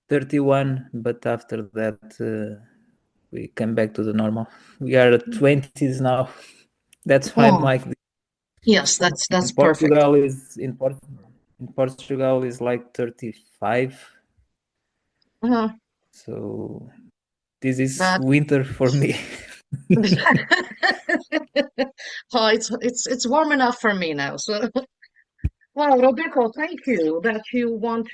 31, but after that we came back to the normal. We are at 20s now. That's why I'm Oh, like this. yes, that's In perfect. Portugal is in Portugal is like 35. Uh-huh. So this is But winter for me. oh, it's warm enough for me now. So, well, Roberto, thank you that you want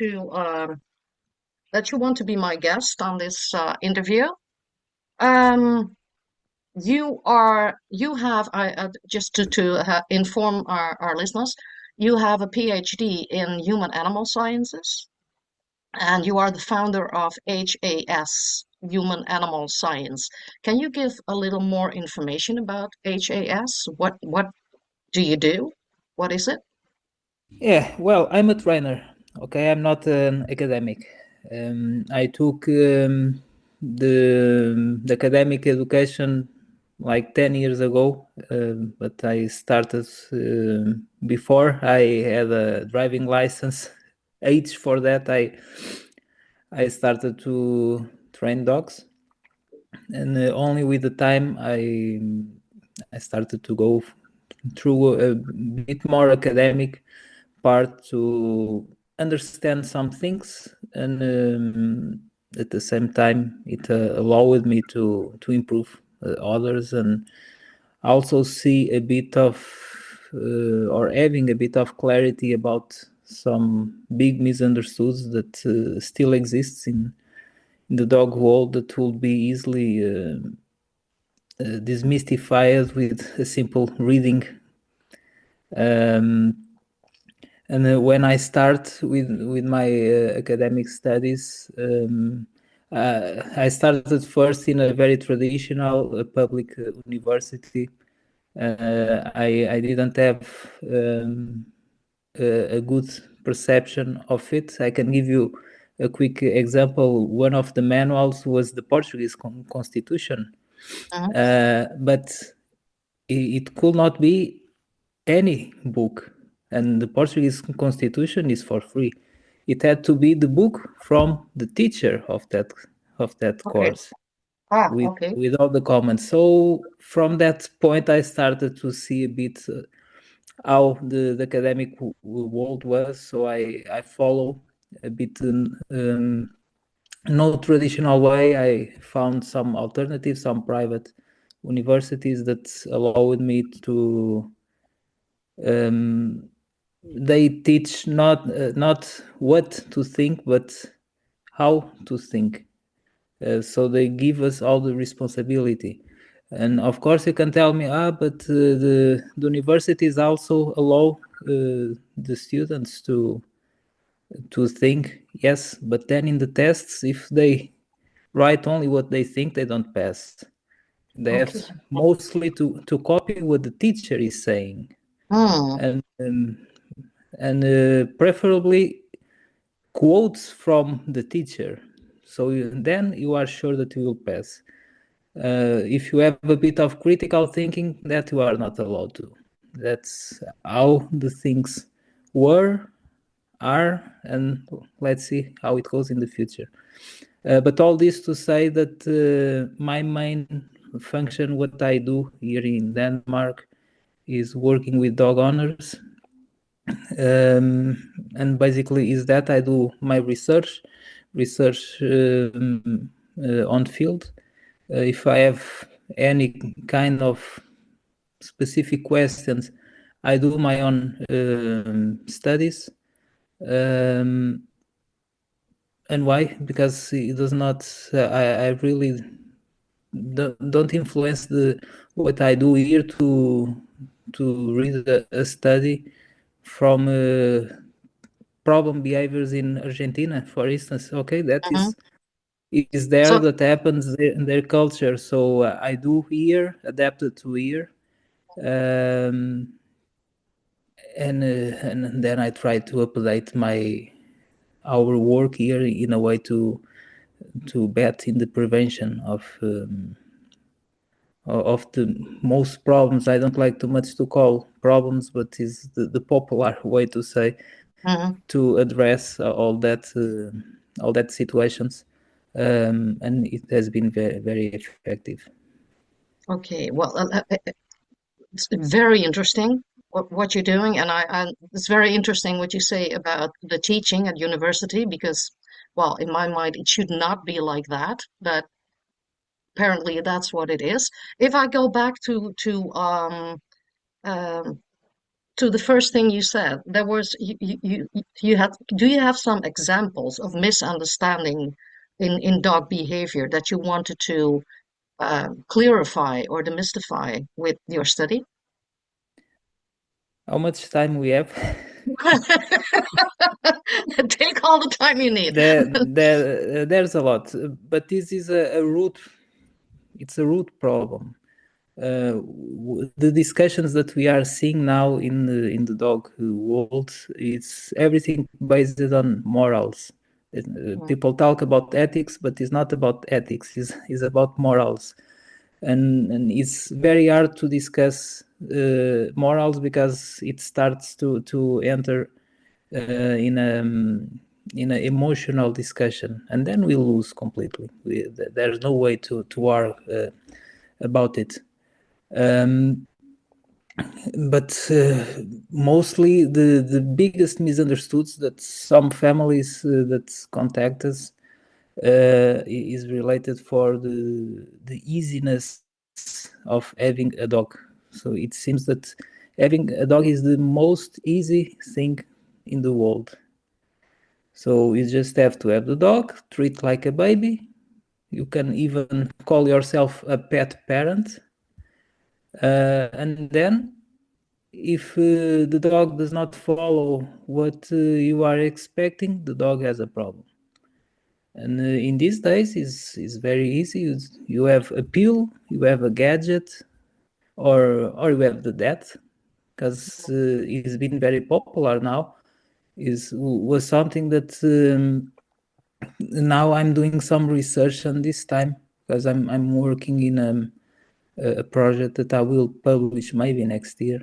to be my guest on this interview. Um, you have just to inform our listeners, you have a PhD in human animal sciences, and you are the founder of HAS, Human Animal Science. Can you give a little more information about HAS? What do you do? What is it? Yeah, well, I'm a trainer. Okay, I'm not an academic. I took the academic education like 10 years ago, but I started before I had a driving license. Age for that, I started to train dogs, and only with the time I started to go through a bit more academic part to understand some things, and at the same time it allowed me to improve others, and also see a bit of or having a bit of clarity about some big misunderstoods that still exists in the dog world that will be easily demystified with a simple reading. Um, and when I start with my academic studies, I started first in a very traditional public university. I didn't have a good perception of it. I can give you a quick example. One of the manuals was the Portuguese constitution, Uh-huh. but it could not be any book, and the Portuguese constitution is for free. It had to be the book from the teacher of that Okay. course Ah, okay. with all the comments. So from that point, I started to see a bit how the academic world was. So I follow a bit no traditional way. I found some alternatives, some private universities that allowed me to they teach not what to think but how to think. So they give us all the responsibility, and of course you can tell me, but the universities also allow the students to think. Yes, but then in the tests, if they write only what they think, they don't pass. They have Okay. mostly to copy what the teacher is saying, Hmm. and preferably quotes from the teacher. So then you are sure that you will pass. If you have a bit of critical thinking, that you are not allowed to. That's how the things were, are, and let's see how it goes in the future. But all this to say that my main function, what I do here in Denmark, is working with dog owners, and basically is that I do my research on field. If I have any kind of specific questions, I do my own studies. Um, and why? Because it does not. I really don't influence the what I do here to read a study from problem behaviors in Argentina, for instance. Okay, that Uh-huh. is there, So, that happens in their culture. So I do here, adapted to here, um, and then I try to update my our work here in a way to bet in the prevention of the most problems. I don't like too much to call problems, but is the popular way to say Mhm. to address all that situations, and it has been very, very effective. Okay, well, it's very interesting what you're doing, and it's very interesting what you say about the teaching at university because, well, in my mind, it should not be like that, but apparently that's what it is. If I go back um, to the first thing you said, there was you had. Do you have some examples of misunderstanding in dog behavior that you wanted to clarify or demystify with your study? How much time we have? Take all the time you need. There's a lot, but this is a root. It's a root problem. The discussions that we are seeing now in the dog world, it's everything based on morals. People talk about ethics, but it's not about ethics. It's about morals, and it's very hard to discuss morals because it starts to enter in an emotional discussion, and then we lose completely. There's no way to argue about it. Um, but mostly the biggest misunderstood that some families that contact us is related for the easiness of having a dog. So it seems that having a dog is the most easy thing in the world. So you just have to have the dog, treat like a baby. You can even call yourself a pet parent, and then if the dog does not follow what you are expecting, the dog has a problem. And in these days, is very easy. You have a pill, you have a gadget, or you have the death, because it's been very popular now. Is was something that now I'm doing some research on this time because I'm working in a project that I will publish maybe next year.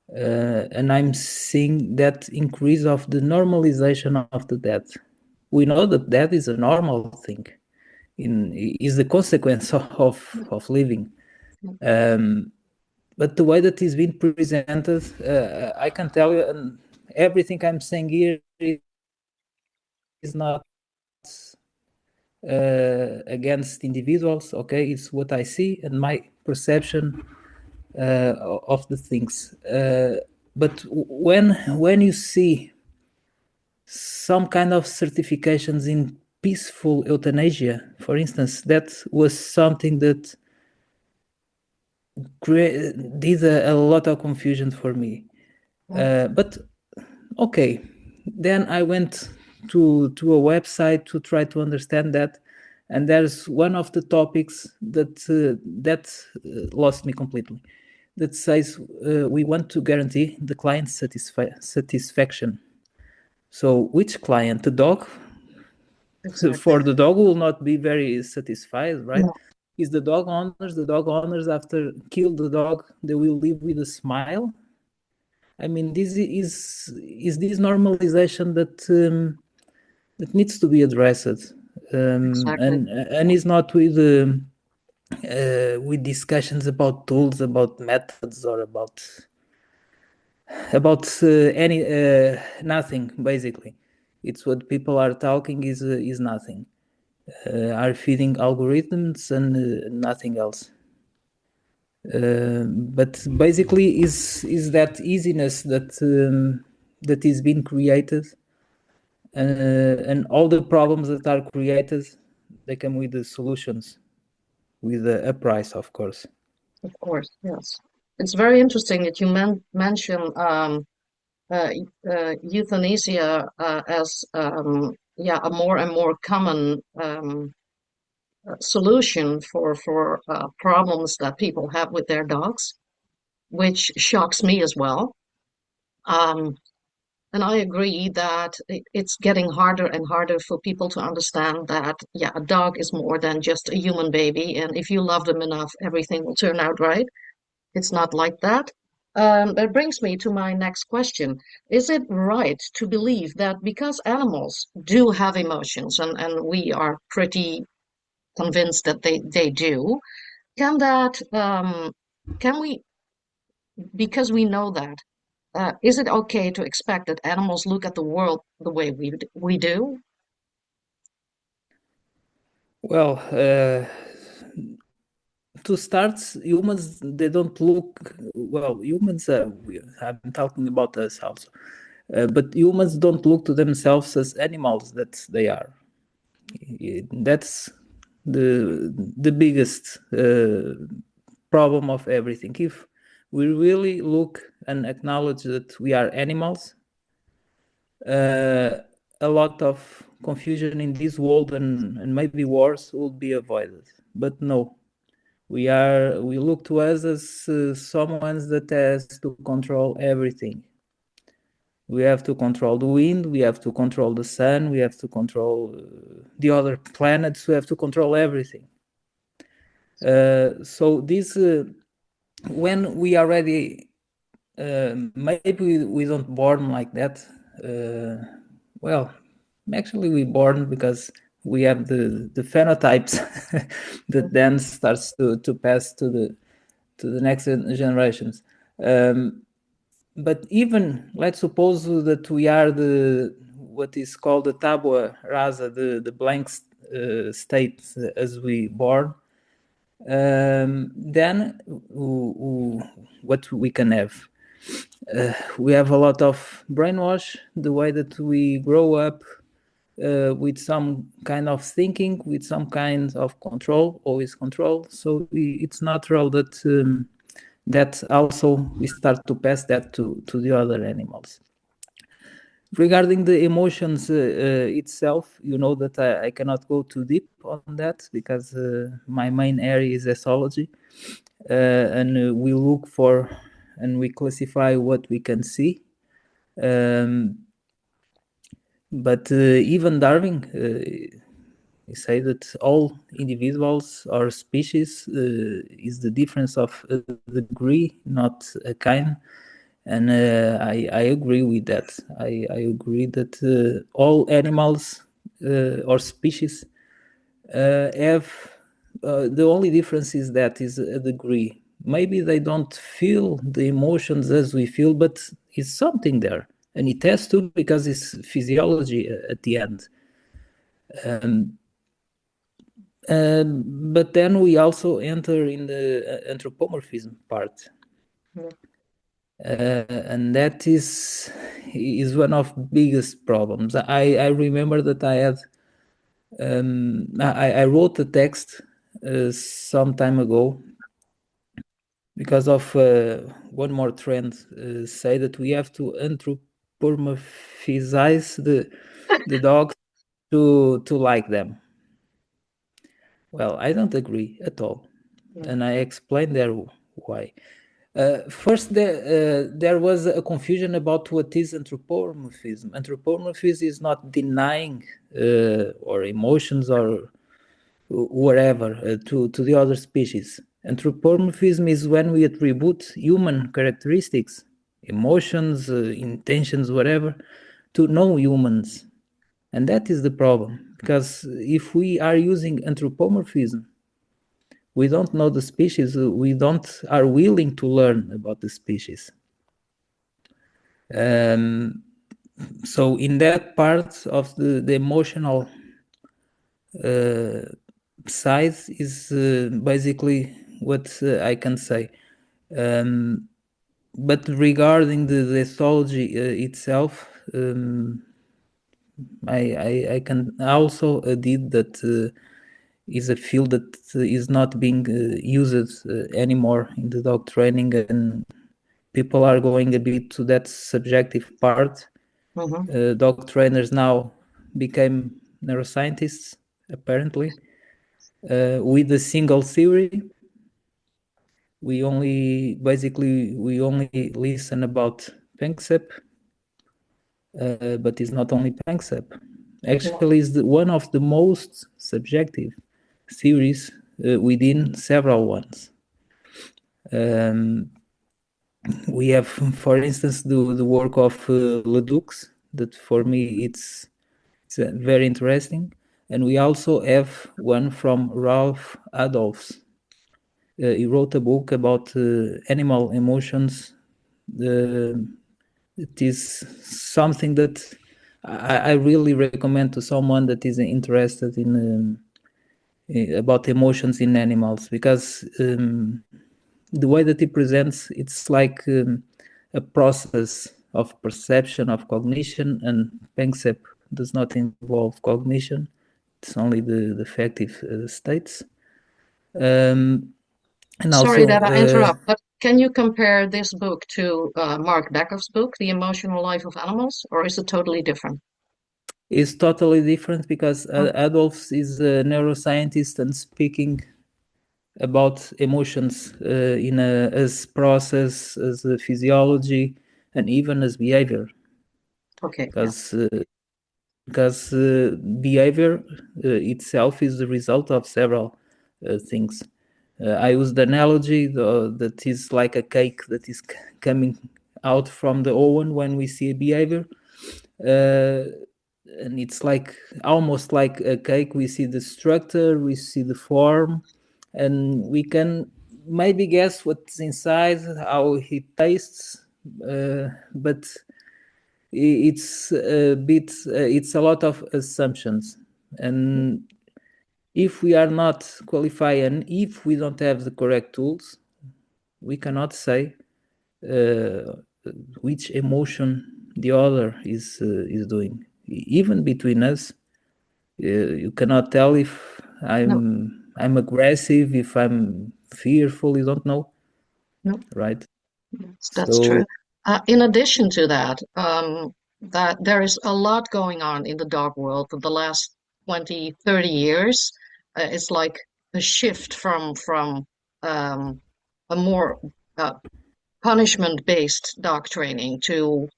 And I'm seeing that increase of the normalization of the death. We know that death is a normal thing, is the consequence of living. But the way that is being presented, I can tell you, and everything I'm saying here is not against individuals. Okay, it's what I see and my perception of the things. But when you see some kind of certifications in peaceful euthanasia, for instance, that was something that did a lot of confusion for me. But okay, then I went to a website to try to understand that, and there's one of the topics that lost me completely. That says we want to guarantee the client satisfaction. So which client? The dog? Exactly. For the dog will not be very satisfied, right? No, Is the dog owners? The dog owners after kill the dog, they will live with a smile. I mean, this is this normalization that needs to be addressed, exactly. and is not with discussions about tools, about methods, or about any nothing. Basically, it's what people are talking is nothing. Are feeding algorithms and nothing else. But basically, is that easiness that is being created, and all the problems that are created, they come with the solutions, with a price, of course. Of course, yes. It's very interesting that you mention uh, euthanasia as yeah, a more and more common solution for problems that people have with their dogs, which shocks me as well. Um, and I agree that it's getting harder and harder for people to understand that, yeah, a dog is more than just a human baby, and if you love them enough, everything will turn out right. It's not like that. That brings me to my next question. Is it right to believe that because animals do have emotions, and we are pretty convinced that they do, can that can we, because we know that, is it okay to expect that animals look at the world the way we do? Well, to start, humans, they don't look, well, humans, I'm talking about us also, but humans don't look to themselves as animals that they are. That's the biggest problem of everything. If we really look and acknowledge that we are animals, a lot of confusion in this world and maybe wars will be avoided. But no, we look to us as someone that has to control everything. We have to control the wind, we have to control the sun, we have to control the other planets, we have to control everything. So this, when we are ready, maybe we don't born like that. Well, actually we born because we have the phenotypes that then starts to pass to the next generations. But even let's suppose that we are the what is called the tabula rasa, the blank state as we born. Then what we can have? We have a lot of brainwash, the way that we grow up with some kind of thinking, with some kind of control, always control. So it's natural that that also we start to pass that to the other animals. Regarding the emotions itself, you know that I cannot go too deep on that because my main area is ethology, and we look for and we classify what we can see. But even Darwin, he say that all individuals or species is the difference of a degree, not a kind. And I agree with that. I agree that all animals or species have the only difference is that is a degree. Maybe they don't feel the emotions as we feel, but it's something there, and it has to because it's physiology at the end. But then we also enter in the anthropomorphism part. And that is one of biggest problems. I remember that I had I wrote a text some time ago because of one more trend say that we have to anthropomorphize the dogs to like them. Well, I don't agree at all, and I explained there why. First, there was a confusion about what is anthropomorphism. Anthropomorphism is not denying or emotions or whatever to the other species. Anthropomorphism is when we attribute human characteristics, emotions, intentions, whatever, to no humans. And that is the problem, because if we are using anthropomorphism, we don't know the species, we don't are willing to learn about the species. So in that part of the emotional side is basically what I can say. But regarding the ethology itself, I can also add that is a field that is not being used anymore in the dog training, and people are going a bit to that subjective part. Dog trainers now became neuroscientists, apparently, with a single theory. We only listen about Panksepp, but it's not only Panksepp. Actually, it's one of the most subjective theories within several ones. we have, for instance, the work of Ledoux, that for me it's very interesting. And we also have one from Ralph Adolphs. He wrote a book about animal emotions. It is something that I really recommend to someone that is interested in about emotions in animals, because the way that he presents, it's like a process of perception, of cognition, and Panksepp does not involve cognition. It's only the affective states. And Sorry also, that I interrupt, but can you compare this book to Mark Becker's book, The Emotional Life of Animals, or is it totally different? is totally different, because Mm, Adolf is a neuroscientist and speaking about emotions in as process, as a physiology, and even as behavior. okay, yeah. Because behavior itself is the result of several things. I used the analogy that is like a cake that is coming out from the oven when we see a behavior. And it's like almost like a cake. We see the structure, we see the form, and we can maybe guess what's inside, how it tastes, but it's a bit it's a lot of assumptions. And if we are not qualified, and if we don't have the correct tools, we cannot say uh, which emotion the other is doing. Even between us, you cannot tell if No, I'm aggressive, if I'm fearful. You don't know, no, right? that's true. So In addition to that, that there is a lot going on in the dog world for the last 20, 30 years. It's like a shift from a more punishment-based dog training to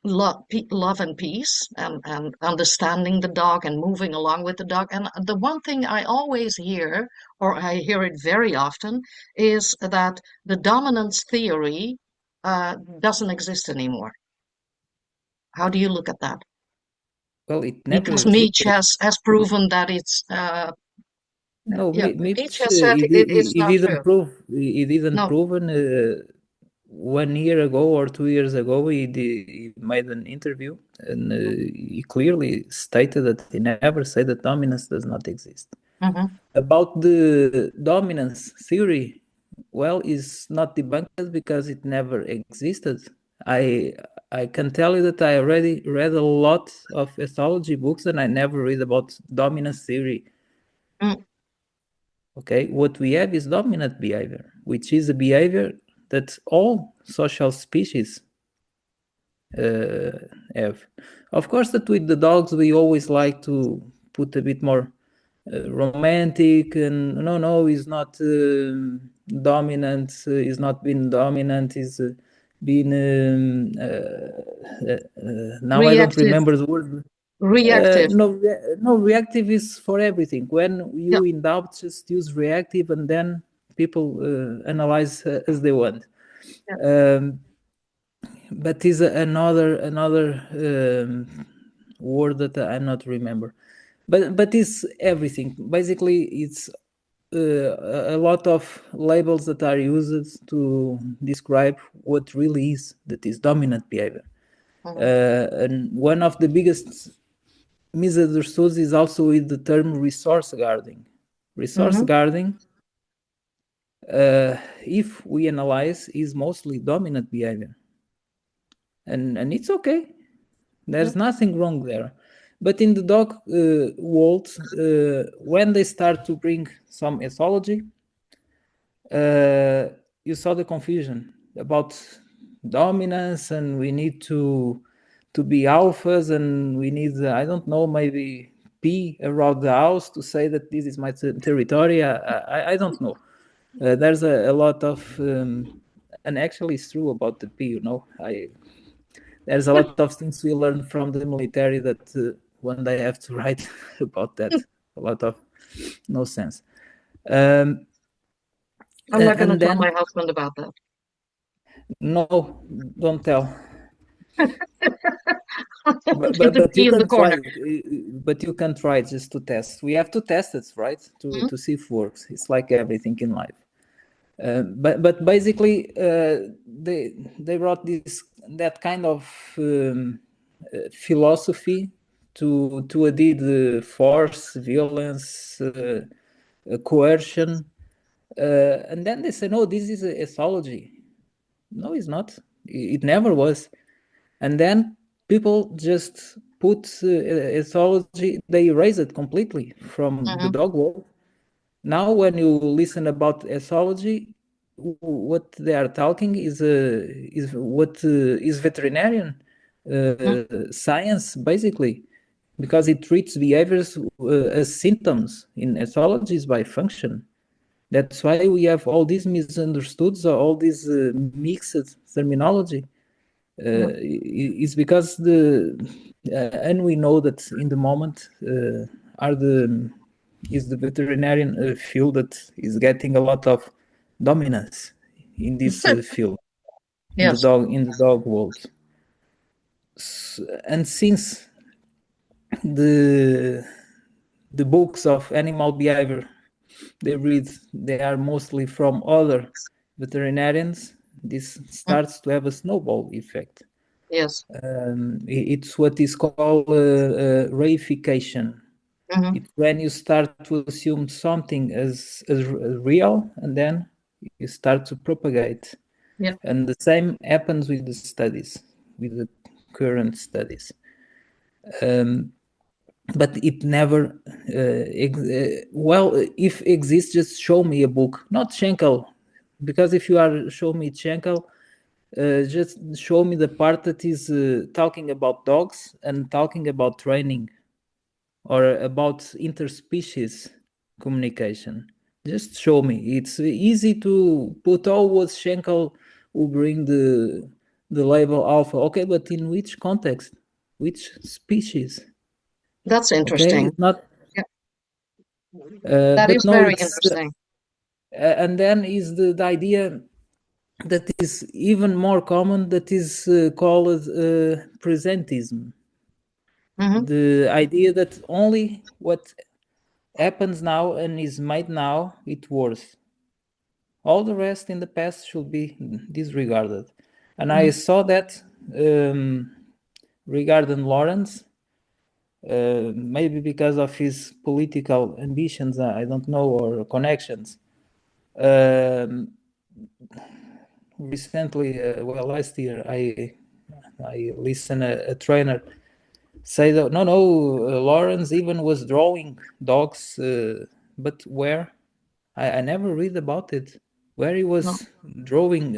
love and peace and understanding the dog and moving along with the dog. And the one thing I always hear, or I hear it very often, is that the dominance theory doesn't exist anymore. How do you look at that? well, it never Because Meach existed. has proven that it's No, yeah, Meach Mitch, has said it's he not didn't true. prove. He didn't No. proven. 1 year ago or 2 years ago, he made an interview, and he clearly stated that he never said that dominance does not exist. Mm-hmm. About the dominance theory, well, is not debunked because it never existed. I I can tell you that I already read a lot of ethology books, and I never read about dominance theory. Mm, Okay, what we have is dominant behavior, which is a behavior that all social species uh, have. Of course, that with the dogs we always like to put a bit more romantic, and no, he's not dominant. He's not been dominant. He's been now I don't reactive, remember the word. reactive. No, reactive is for everything. When Yeah, you in doubt, just use reactive, and then people analyze as they want. yeah. Um, but is another word that I not remember. But it's everything. Basically, it's a lot of labels that are used to describe what really is that is dominant behavior. Mhm, And one of the biggest misunderstood is also with the term resource guarding. Resource mhm, guarding, if we analyze, is mostly dominant behavior, and it's okay. yeah, There's nothing wrong there. But in the dog world, when they start to bring some ethology, you saw the confusion about dominance, and we need to be alphas, and we need I don't know, maybe pee around the house to say that this is my territory. I don't know. There's a lot of and actually it's true about the pee. I there's a lot of things we learned from the military that one day I have to write about that. A lot of no sense. Um, I'm not going to and tell then my husband about that. No, don't tell. Keep the But you key in the can try. corner. But you can try just to test. We have to test it, right? To see if it works. It's like everything in life. But basically, they brought that kind of philosophy to add force, violence, coercion, and then they say, no, this is a ethology. No, it's not. It never was. And then people just put ethology. They erase it completely from the Mm-hmm. dog world. Now, when you listen about ethology, what they are talking is what is veterinarian science basically, because it treats behaviors as symptoms. In ethology is by function. That's why we have all these misunderstoods, or all this mixed terminology. Is because and we know that in the moment are the is the veterinarian field that is getting a lot of dominance in this field, Yes. in the dog world. And since the the books of animal behavior they are mostly from other veterinarians, this Mm. starts to have a snowball effect. Yes. It's what is called reification. Mm-hmm. It's when you start to assume something as real, and then you start to propagate. Yeah. And the same happens with the studies, with the current studies. But it never, well, if exists, just show me a book, not Schenkel, because if you are show me Schenkel, just show me the part that is talking about dogs and talking about training or about interspecies communication. Just show me. It's easy to put always Schenkel will bring the label alpha. Okay, but in which context? Which species? That's Okay, interesting. it's not. Yeah. That But is no, very it's interesting. and then is the idea that is even more common that is called presentism. Mm-hmm. The idea that only what happens now and is made now it worth. All the rest in the past should be disregarded. And I Mm-hmm. saw that regarding Lawrence, maybe because of his political ambitions, I don't know, or connections. Um, Recently, well, last year, I listened a trainer say that no, Lawrence even was drawing dogs, but where? I never read about it. Where he No, was drawing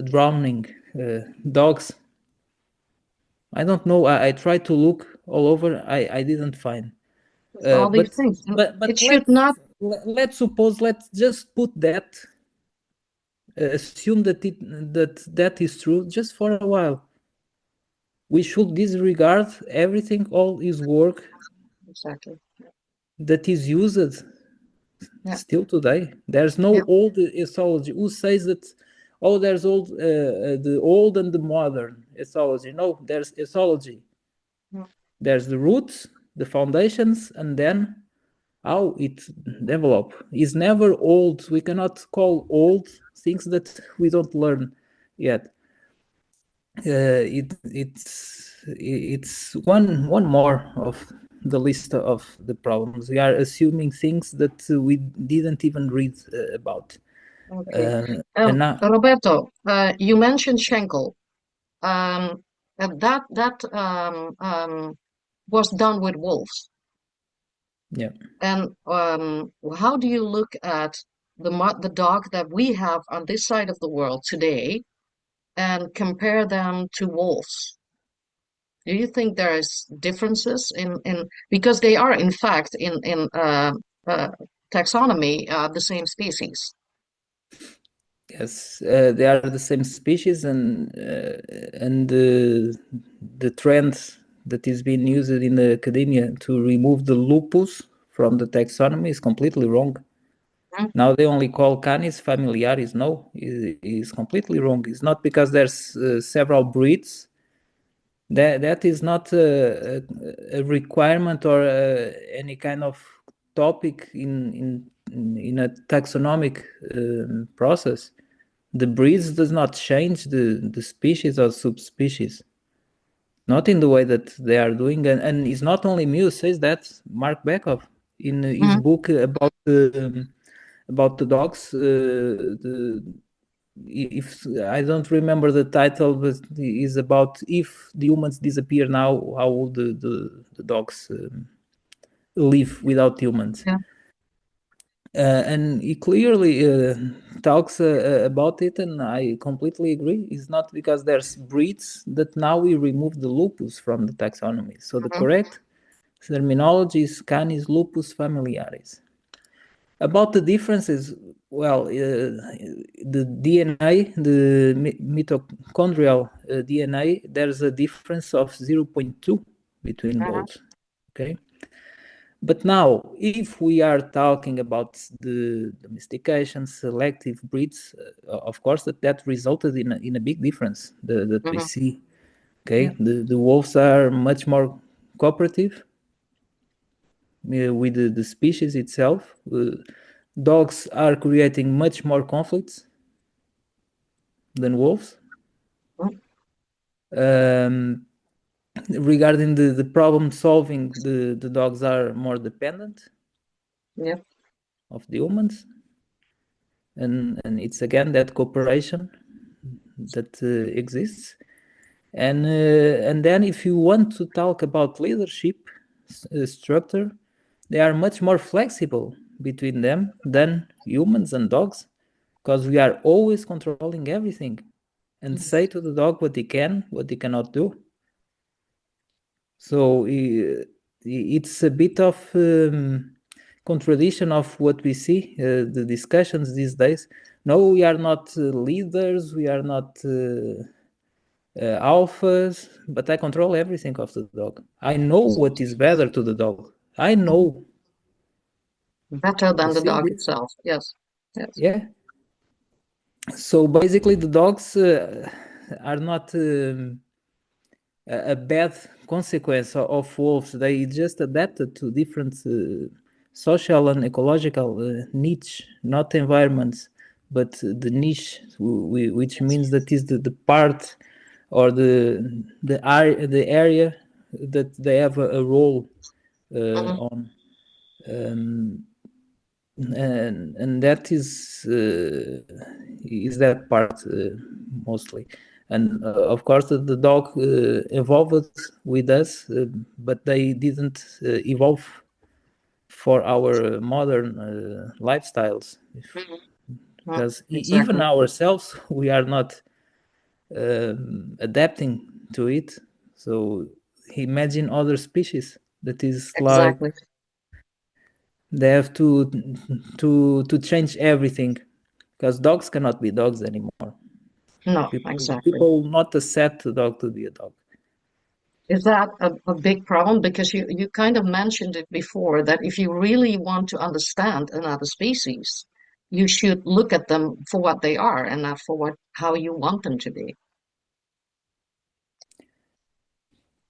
drowning dogs. I don't know. I tried to look all over. I didn't find. it's all these But things. And it but should not. let's suppose, let's just put that, assume that that is true just for a while. We should disregard everything, all his work Exactly. that is used Yeah. still today. There's no Yeah. old ethology. Who says that? Oh, there's the old and the modern ethology. No, there's ethology. Yeah. There's the roots, the foundations, and then how it develop is never old. We cannot call old things that we don't learn yet. It's one more of the list of the problems. We are assuming things that we didn't even read about. Okay. And now, Roberto, you mentioned Schenkel. That was done with wolves. yeah. And how do you look at the dog that we have on this side of the world today and compare them to wolves? Do you think there is differences in because they are in fact in uh, taxonomy the same species? Yes, they are the same species, and the trend that is being used in the academia to remove the lupus from the taxonomy is completely wrong. Now they only call canis familiaris. No, is completely wrong. It's not because there's several breeds. That is not a requirement or any kind of topic in a taxonomic process. The breeds does not change the species or subspecies, not in the way that they are doing. And it's not only me who says that. Mark Beckhoff, in his book about the dogs, if I don't remember the title, but is about if the humans disappear now, how will the dogs live without humans? Yeah. And he clearly talks about it, and I completely agree. It's not because there's breeds that now we remove the lupus from the taxonomy. So the correct terminology is Canis lupus familiaris. About the differences, well, the DNA, the mitochondrial DNA, there's a difference of 0.2 between both. Okay. But now, if we are talking about the domestication, selective breeds, of course, that resulted in a big difference that we see. Okay, the wolves are much more cooperative with the species itself. Dogs are creating much more conflicts than wolves. Regarding the problem solving, the dogs are more dependent of the humans. And it's again that cooperation that exists. And then if you want to talk about leadership structure, they are much more flexible between them than humans and dogs, because we are always controlling everything and say to the dog what he can, what he cannot do. So it's a bit of contradiction of what we see, the discussions these days. No, we are not leaders, we are not alphas, but I control everything of the dog. I know what is better to the dog. I know. Better than the dog itself, yes. Yeah. So basically the dogs are not a bad consequence of wolves. They just adapted to different social and ecological niche, not environments, but the niche, which means that is the part or the area that they have a role on. And that is that part mostly. And of course the dog evolved with us, but they didn't evolve for our modern lifestyles, because even ourselves we are not adapting to it. So imagine other species that is like they have to change everything, because dogs cannot be dogs anymore. No, People will not accept the dog to be a dog. Is that a big problem? Because you kind of mentioned it before, that if you really want to understand another species, you should look at them for what they are and not for how you want them to be.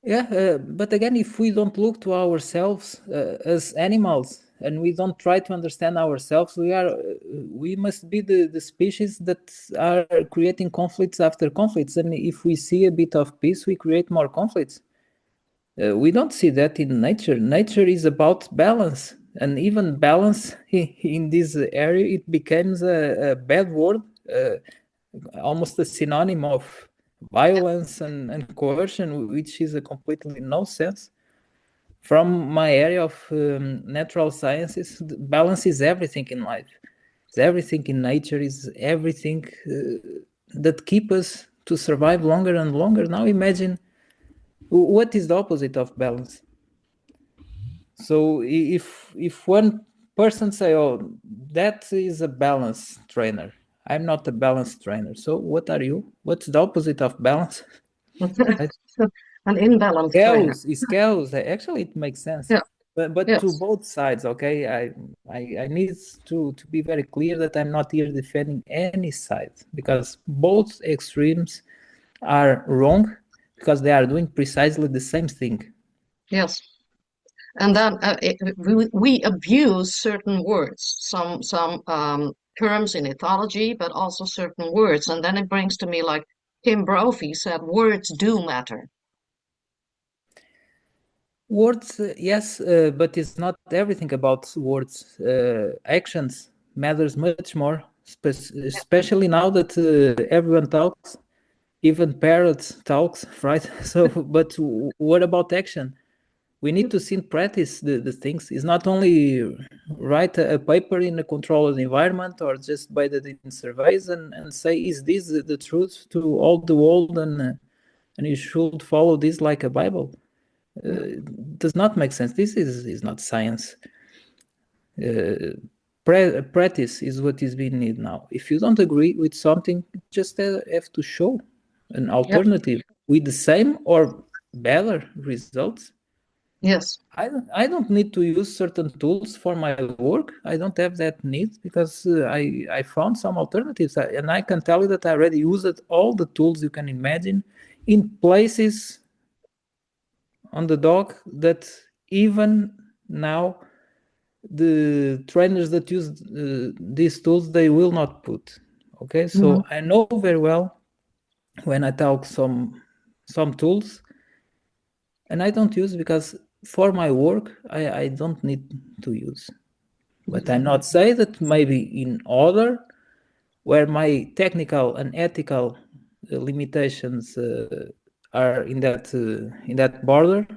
Yeah, but again, if we don't look to ourselves as animals and we don't try to understand ourselves, we must be the species that are creating conflicts after conflicts. And if we see a bit of peace, we create more conflicts. We don't see that in nature. Nature is about balance, and even balance in this area, it becomes a bad word, almost a synonym of violence and coercion, which is a completely no sense. From my area of natural sciences, balance is everything in life. It's everything in nature, is everything that keeps us to survive longer and longer. Now imagine, what is the opposite of balance? So if one person say, oh, that is a balance trainer, I'm not a balance trainer. So what are you? What's the opposite of balance? An imbalanced trainer. Chaos is chaos. Actually, it makes sense. Yeah. But to Yes. both sides, okay? I need to be very clear that I'm not here defending any side, because both extremes are wrong, because they are doing precisely the same thing. Yes. And then we abuse certain words, some terms in ethology, but also certain words. And then it brings to me like Tim Brophy said, words do matter. Words, yes, but it's not everything about words. Actions matters much more, especially now that everyone talks, even parrots talks, right? So, but what about action? We need to see in practice the things. It's not only write a paper in a controlled environment or just by the in surveys and say, is this the truth to all the world, and you should follow this like a Bible. Does not make sense. This is not science. Practice is what is being needed now. If you don't agree with something, just have to show an Yep. alternative with the same or better results. Yes. I don't need to use certain tools for my work. I don't have that need, because I found some alternatives, and I can tell you that I already used all the tools you can imagine in places on the dog that even now the trainers that use these tools, they will not put. Okay, so I know very well when I talk some tools, and I don't use, because for my work I don't need to use. But I'm not say that maybe in other, where my technical and ethical limitations are in that border,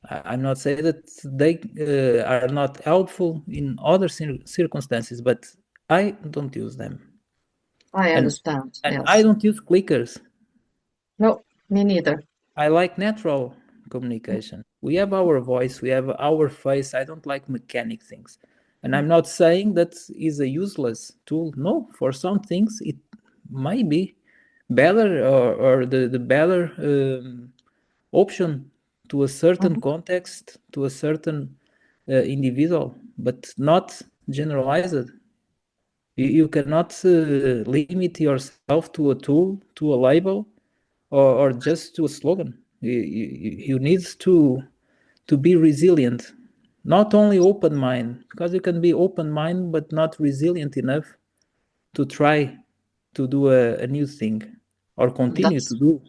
I'm not saying that they are not helpful in other circumstances, but I don't use them. I and understand. and I Yes. don't use clickers. No, me neither. I like natural communication. We have our voice, we have our face. I don't like mechanic things. And I'm not saying that is a useless tool. No, for some things it might be better, or the better option to a certain context, to a certain individual, but not generalized. You cannot limit yourself to a tool, to a label, or just to a slogan. You need to be resilient, not only open mind, because you can be open mind but not resilient enough to try to do a new thing or continue to That's do.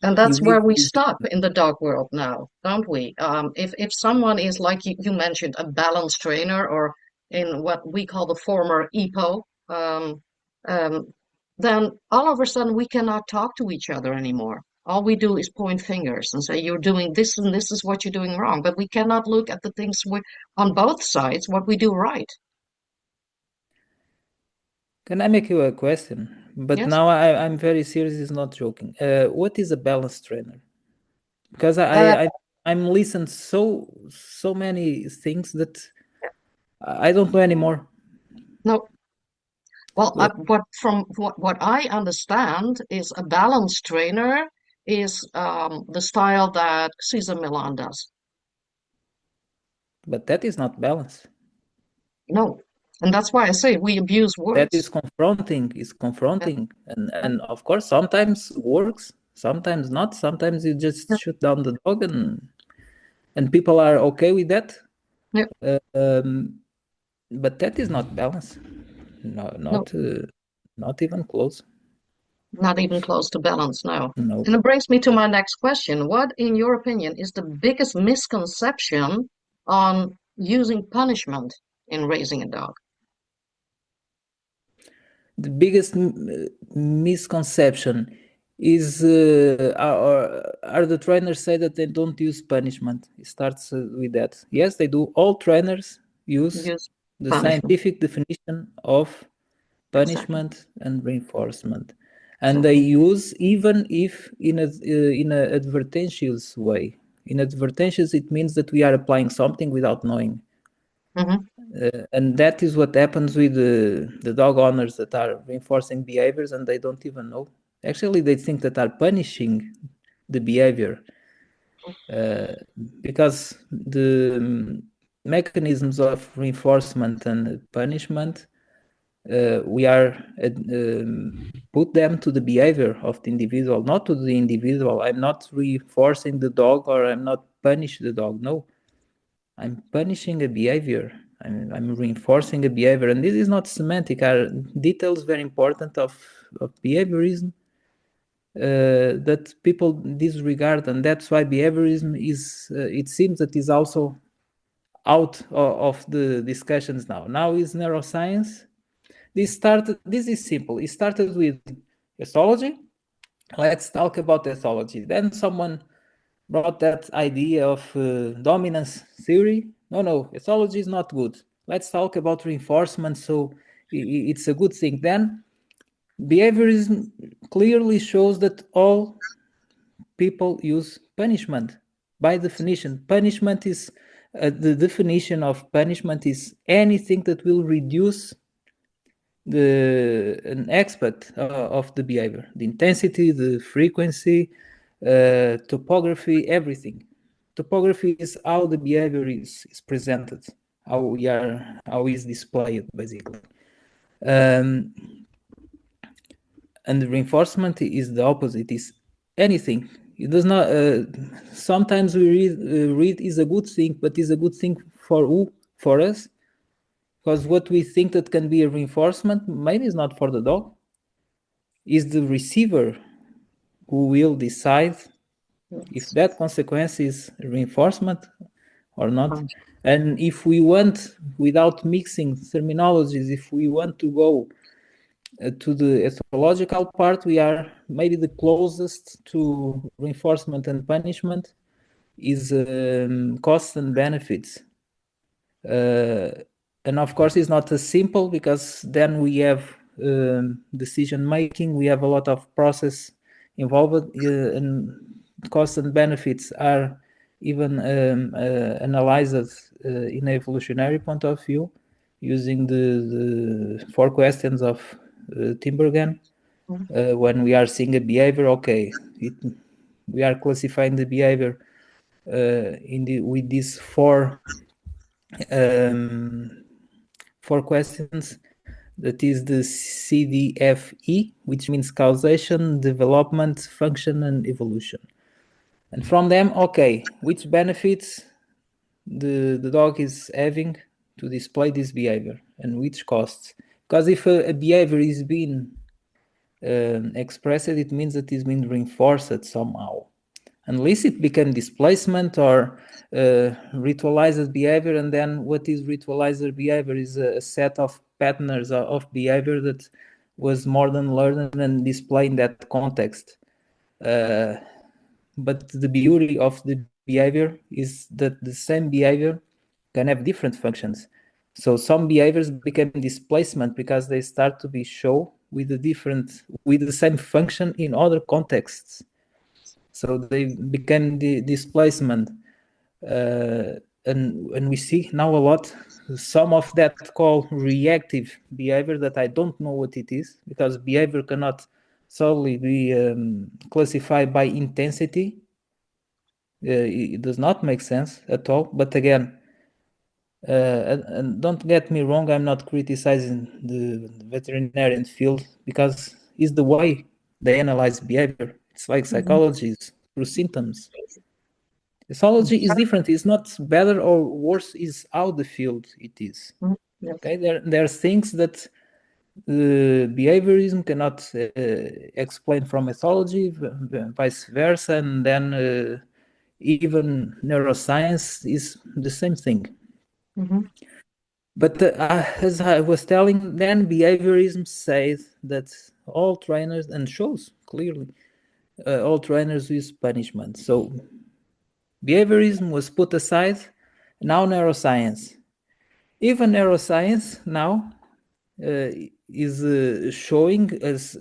And You that's need where we stop resilience. in the dog world now, don't we? If someone is like you mentioned, a balance trainer, or in what we call the former EPO, um, then all of a sudden we cannot talk to each other anymore. All we do is point fingers and say you're doing this and this is what you're doing wrong, but we cannot look at the things on both sides what we do right. Can I make you a question? But Yes. now I'm very serious, is not joking. What is a balance trainer? Because Uh, I'm listening so many things that I don't know anymore. no, Well, Uh, what I understand is a balance trainer is the style that Cesar Milan does. But that is not balance. No, and that's why I say we abuse That is words. confronting. Is Yeah, confronting, and yeah, and of course sometimes works, sometimes not. Sometimes you just yeah, shoot down the dog, and people are okay with that. yeah. Um, but that is not balance. No, No, not even close. not even close to balance. No. No. And it brings me to my next question. What, in your opinion, is the biggest misconception on using punishment in raising a dog? The biggest misconception is are the trainers say that they don't use punishment. It starts with that. Yes, they do. All trainers use Use the punishment. scientific definition of Exactly. punishment and reinforcement, and they Exactly. use, even if in a advertentious way. In advertentious, it means that we are applying something without knowing. Hmm. And that is what happens with the dog owners that are reinforcing behaviors and they don't even know. Actually, they think that are punishing the behavior. because the mechanisms of reinforcement and punishment, we are put them to the behavior of the individual, not to the individual. I'm not reinforcing the dog, or I'm not punish the dog. No, I'm punishing a behavior. I'm reinforcing a behavior, and this is not semantic. Are details very important of behaviorism that people disregard, and that's why behaviorism is. It seems that is also out of the discussions now. Now is neuroscience. This is simple. It started with ethology. Let's talk about ethology. Then someone brought that idea of dominance theory. No, ethology is not good. Let's talk about reinforcement. So it's a good thing. Then behaviorism clearly shows that all people use punishment. By definition, punishment is the definition of punishment is anything that will reduce an aspect of the behavior, the intensity, the frequency, topography, everything. Topography is how the behavior is presented, how is displayed, basically. And the reinforcement is the opposite, is anything. It does not sometimes we read is a good thing, but is a good thing for who? For us, because what we think that can be a reinforcement maybe is not for the dog. Is the receiver who will decide if that consequence is reinforcement or not. And if we want, without mixing terminologies, if we want to go to the ethological part, we are maybe the closest to reinforcement and punishment is costs and benefits. And of course, it's not as simple, because then we have decision making, we have a lot of process involved, and costs and benefits are even analyzed in an evolutionary point of view, using the 4 questions of Timbergen. When we are seeing a behavior, okay, we are classifying the behavior with these 4 questions. That is the CDFE, which means causation, development, function, and evolution. And from them, okay, which benefits the dog is having to display this behavior, and which costs. Because if a behavior is being expressed, it means that it's been reinforced somehow. Unless it became displacement or ritualized behavior, and then what is ritualized behavior is a set of patterns of behavior that was more than learned and displayed in that context. But the beauty of the behavior is that the same behavior can have different functions. So some behaviors become displacement because they start to be shown with the same function in other contexts. So they became the displacement, and we see now a lot some of that called reactive behavior, that I don't know what it is, because behavior cannot solely be classified by intensity. It does not make sense at all. But again, and don't get me wrong, I'm not criticizing the veterinarian field, because it's the way they analyze behavior. It's like psychology is through symptoms. Ethology is different. It's not better or worse, is how the field it is. Okay, there are things that behaviorism cannot explain from ethology, vice versa, and then even neuroscience is the same thing. But as I was telling, then behaviorism says that all trainers, and shows clearly, all trainers use punishment. So behaviorism was put aside. Now neuroscience. Even neuroscience now is showing, as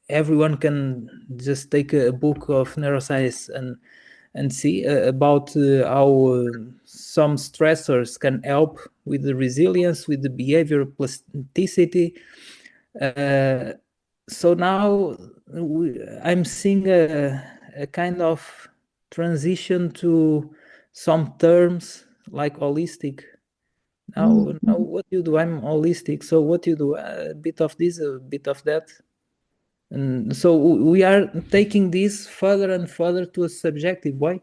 everyone can just take a book of neuroscience and see about how some stressors can help with the resilience, with the behavior plasticity. So now I'm seeing a kind of transition to some terms like holistic. Now what you do? I'm holistic. So what you do? A bit of this, a bit of that. And so we are taking this further and further to a subjective way.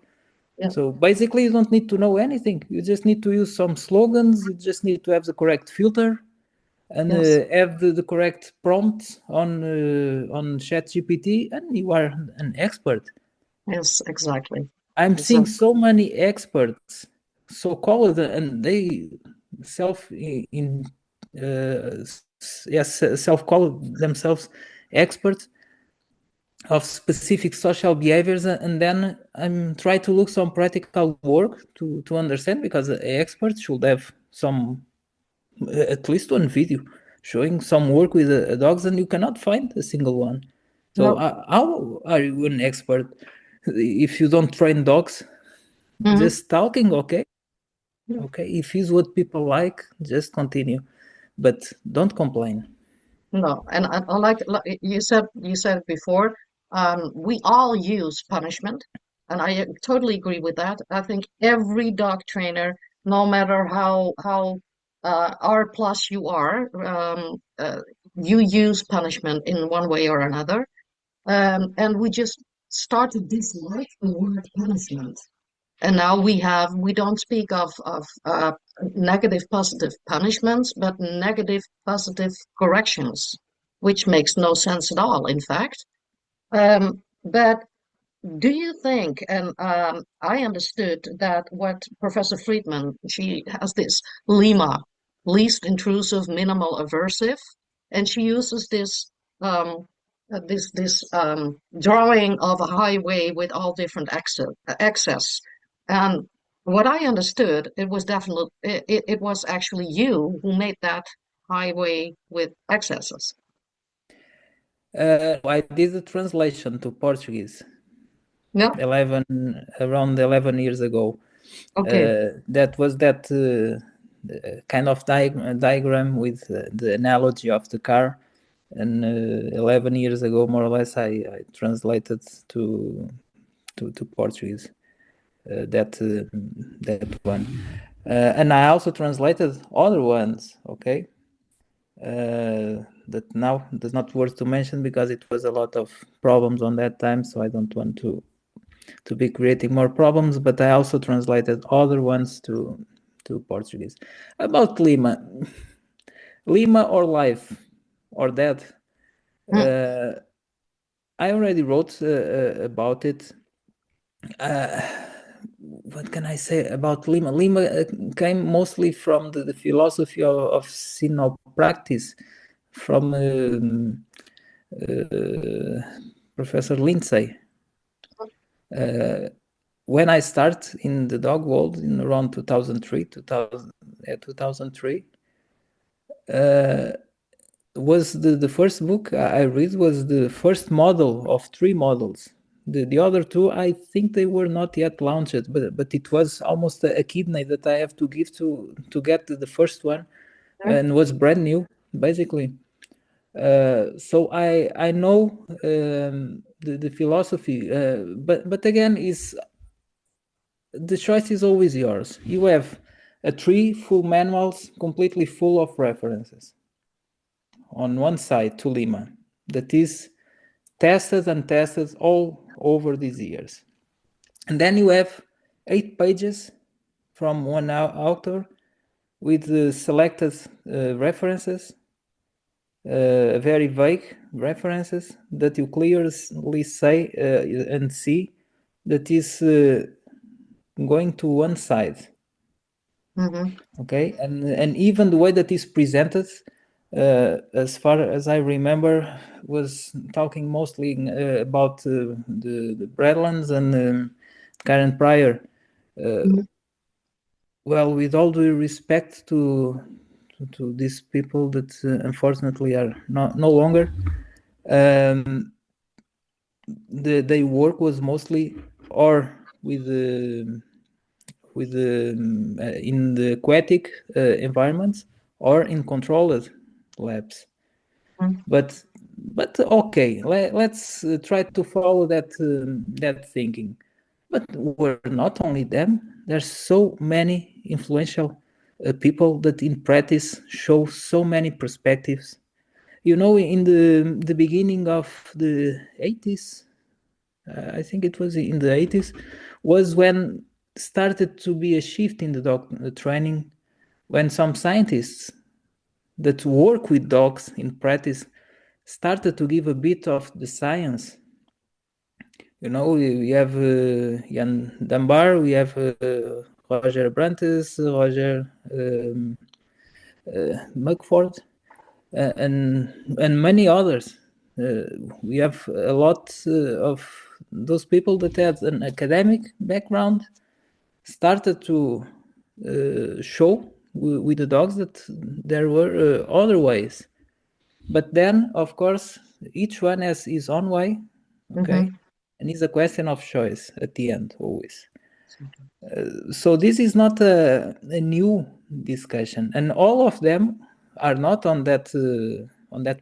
Yeah. So basically, you don't need to know anything. You just need to use some slogans. You just need to have the correct filter and Yes. have the correct prompts on ChatGPT, and you are an expert. Yes, exactly. I'm seeing Exactly. so many experts, so called, and they self in yes self call themselves experts of specific social behaviors, and then I'm trying to look some practical work to understand, because an expert should have some at least one video showing some work with dogs, and you cannot find a single one. So No. how are you an expert if you don't train dogs? Mhm. Just talking, okay, Yeah. okay, if it's what people like, just continue, but don't complain. No, and I like you said before, we all use punishment, and I totally agree with that. I think every dog trainer, no matter how R plus you are, you use punishment in one way or another, and we just start to dislike the word punishment. And now we don't speak of negative positive punishments, but negative positive corrections, which makes no sense at all, in fact. But do you think, and I understood that what Professor Friedman, she has this LIMA, least intrusive, minimal aversive, and she uses this drawing of a highway with all different access. And what I understood, it was definitely it was actually you who made that highway with accesses. I did the translation to Portuguese Yeah. around 11 years ago. Okay. That was that kind of diagram with the analogy of the car. And 11 years ago, more or less, I translated to Portuguese that one. And I also translated other ones, okay? That now does not worth to mention because it was a lot of problems on that time, so I don't want to be creating more problems, but I also translated other ones to Portuguese. About Lima or life or death. Mm, I already wrote about it. What can I say about Lima? Lima came mostly from the philosophy of practice from Professor Lindsay. When I start in the dog world in around 2003, was the first book I read was the first model of three models. The other two, I think they were not yet launched, but it was almost a kidney that I have to give to get the first one, and was brand new basically. So I know the philosophy, but again, is the choice is always yours. You have a tree full manuals, completely full of references on one side to Lima, that is tested and tested all over these years. And then you have 8 pages from one author with the selected references, very vague references that you clearly say and see that is going to one side. mhm, Okay, and even the way that is presented, as far as I remember, was talking mostly about the Bradlands and Karen Pryor. mhm, Well, with all due respect to these people that unfortunately are no longer, um, their work was mostly or with in the aquatic environments or in controlled labs. mhm. But okay, let's try to follow that thinking. But we're not only them. There's so many influential people that in practice show so many perspectives. You know, in the beginning of the 80s, I think it was in the 80s, was when started to be a shift in the dog training, when some scientists that work with dogs in practice started to give a bit of the science. You know, we have Jan Dunbar, we have Roger Brantes, Roger Mugford, and many others. We have a lot of those people that had an academic background started to show with the dogs that there were other ways. But then, of course, each one has his own way, okay? And it's a question of choice at the end, always. So this is not a new discussion, and all of them are not on that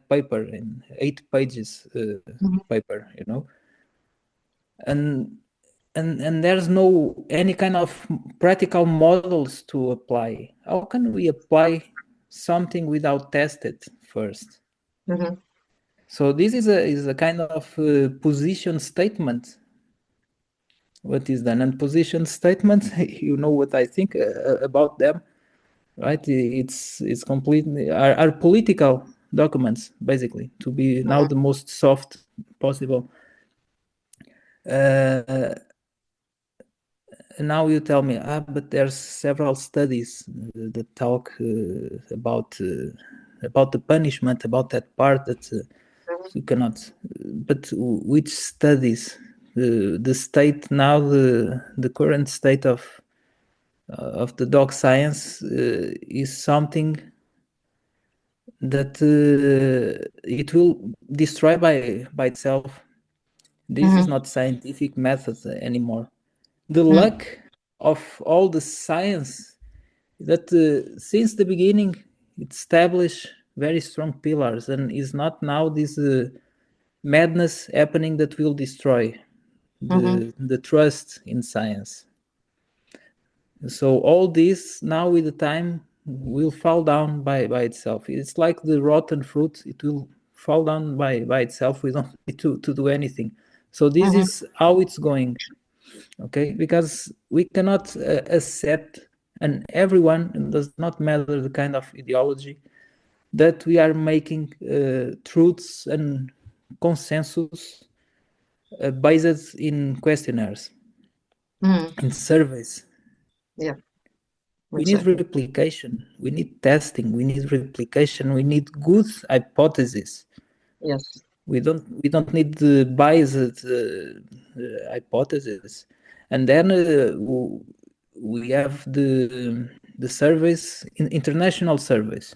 paper in 8 pages paper, you know, and there's no any kind of practical models to apply. How can we apply something without test it first? So this is a kind of position statement. What is done and position statement? You know what I think about them, right? It's completely are political documents basically to be now the most soft possible. Now you tell me, but there's several studies that talk about the punishment, about that part that you cannot. But which studies? The state now, the current state of the dog science is something that it will destroy by itself. This is not scientific methods anymore. The luck of all the science that since the beginning it established very strong pillars and is not now this madness happening that will destroy the trust in science. So all this now with the time will fall down by itself. It's like the rotten fruit, it will fall down by itself. We don't need to do anything. So this is how it's going, okay? Because we cannot accept, and everyone, it does not matter the kind of ideology, that we are making truths and consensus based in questionnaires, in surveys. Yeah, We need exactly. replication, we need testing, we need replication, we need good hypotheses. Yes. We don't need the biased hypothesis. And then we have the surveys, international surveys.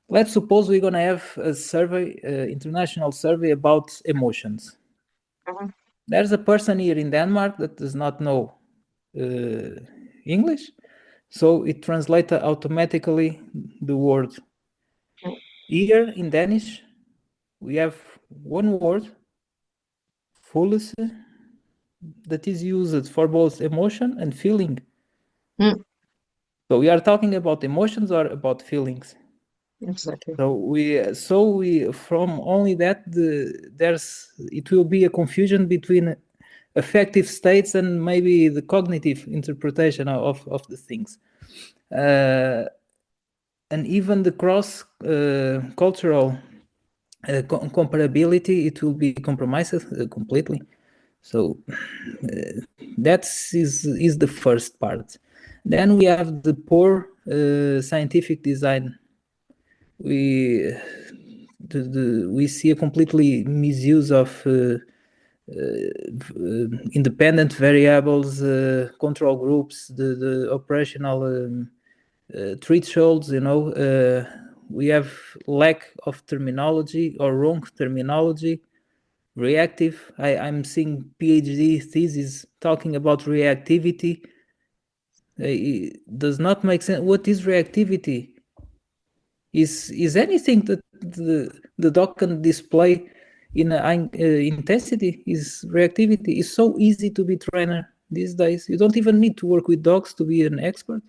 Let's suppose we're gonna have a survey, international survey about emotions. There's a person here in Denmark that does not know English, so it translates automatically the word. Here in Danish, we have one word, følelse, that is used for both emotion and feeling. So we are talking about emotions or about feelings. Exactly. So we from only that it will be a confusion between affective states and maybe the cognitive interpretation of the things. And even the cross cultural comparability, it will be compromised completely. So that is the first part. Then we have the poor scientific design. We see a completely misuse of independent variables, control groups, the operational thresholds. You know, we have lack of terminology or wrong terminology. Reactive. I'm seeing PhD thesis talking about reactivity. It does not make sense. What is reactivity? Is anything that the dog can display in intensity? Is reactivity? Is so easy to be trainer. these days. You don't even need to work with dogs to be an expert,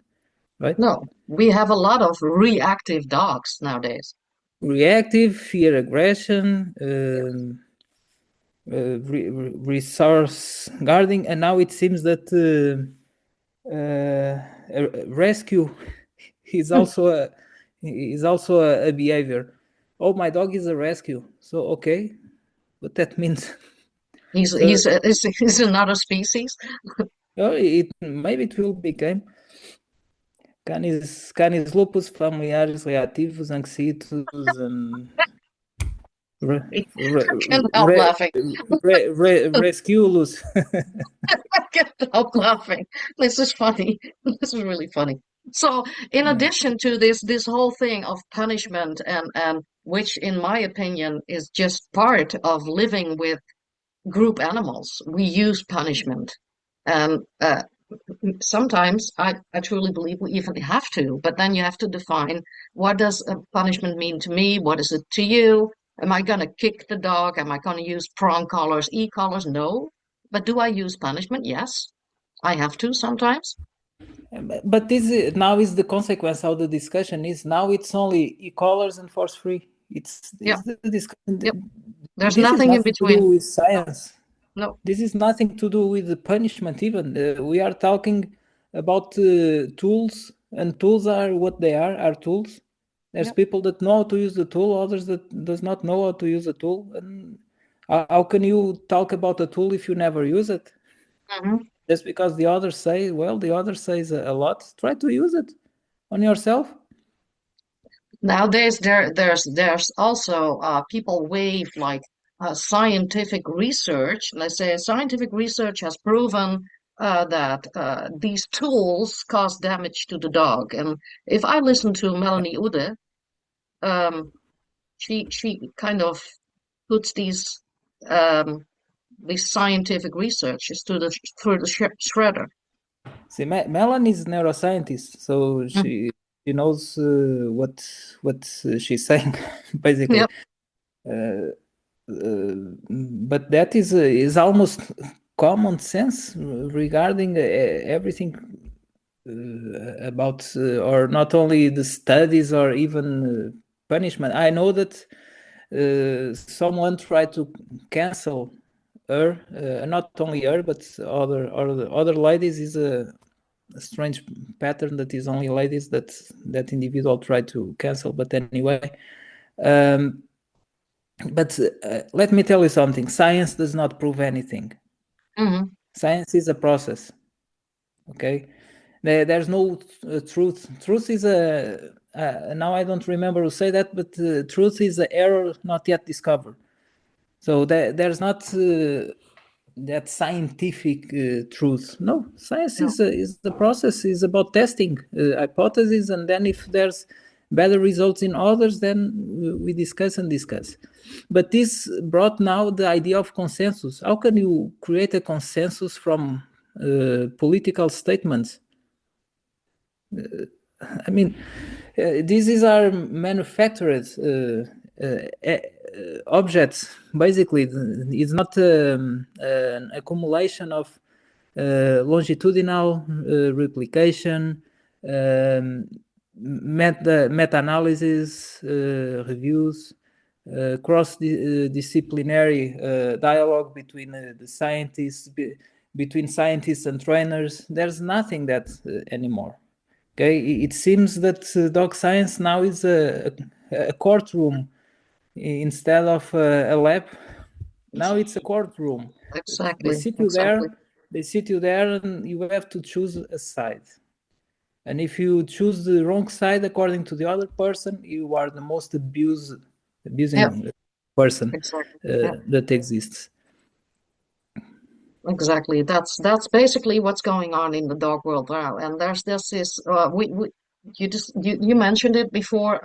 right? No, we have a lot of reactive dogs nowadays. Reactive, fear, aggression, resource guarding, and now it seems that rescue is Hmm. also a behavior. Oh, my dog is a rescue. So okay, what that means. He's So he's he's another species. it maybe it will become canis lupus familiares reativos anxietos and I can't help laughing. rescuelus. I can't help laughing. This is funny. This is really funny. So, in Yeah. addition to this whole thing of punishment and which, in my opinion, is just part of living with group animals, we use punishment. And sometimes I truly believe we even have to, but then you have to define what does a punishment mean to me? What is it to you? Am I going to kick the dog? Am I going to use prong collars, e-collars? No. But do I use punishment? Yes. I have to sometimes. But now is the consequence of the discussion is now it's only e-collars and force free. It's Yep. is the discussion. Yep. There's This is nothing in nothing to do between. with No, science. no. This is nothing to do with the punishment. Even we are talking about tools, and tools are what they are tools. There's Yep. people that know how to use the tool, others that does not know how to use the tool. And how can you talk about a tool if you never use it? Mhm. Just because the others say, well, the other says a lot, try to use it on yourself. Nowadays, there's also people wave like scientific research. Let's say scientific research has proven that these tools cause damage to the dog. And if I listen to Melanie Ude, um, she kind of puts um, these scientific researches to the through the shredder. See, Melanie is a neuroscientist, so Mhm. she knows what she's saying, basically. Yep. But that is almost common sense regarding everything about or not only the studies or even punishment. I know that someone tried to cancel her, not only her but other ladies is a strange pattern that is only ladies that individual try to cancel. But anyway, um, but let me tell you something. Science does not prove anything. Hmm. Science is a process. Okay, there's no truth. Truth is a now I don't remember who say that, but truth is an error not yet discovered. So there's not that scientific truth. No, science No. is the process. Is about testing hypotheses, and then if there's better results in others, then we discuss and discuss. But this brought now the idea of consensus. How can you create a consensus from political statements? I mean, these is our manufactured objects. Basically, it's not an accumulation of longitudinal replication, meta-analysis, reviews, cross-disciplinary dialogue between the scientists, between scientists and trainers. There's nothing that anymore. Okay, it seems that dog science now is a courtroom instead of a lab. Now it's a courtroom. They Exactly. sit you Exactly. there. They sit you there, and you have to choose a side. And if you choose the wrong side according to the other person, you are the most Yep. abusing person Exactly. Yep. that exists. Exactly. That's basically what's going on in the dog world now. And this we you mentioned it before.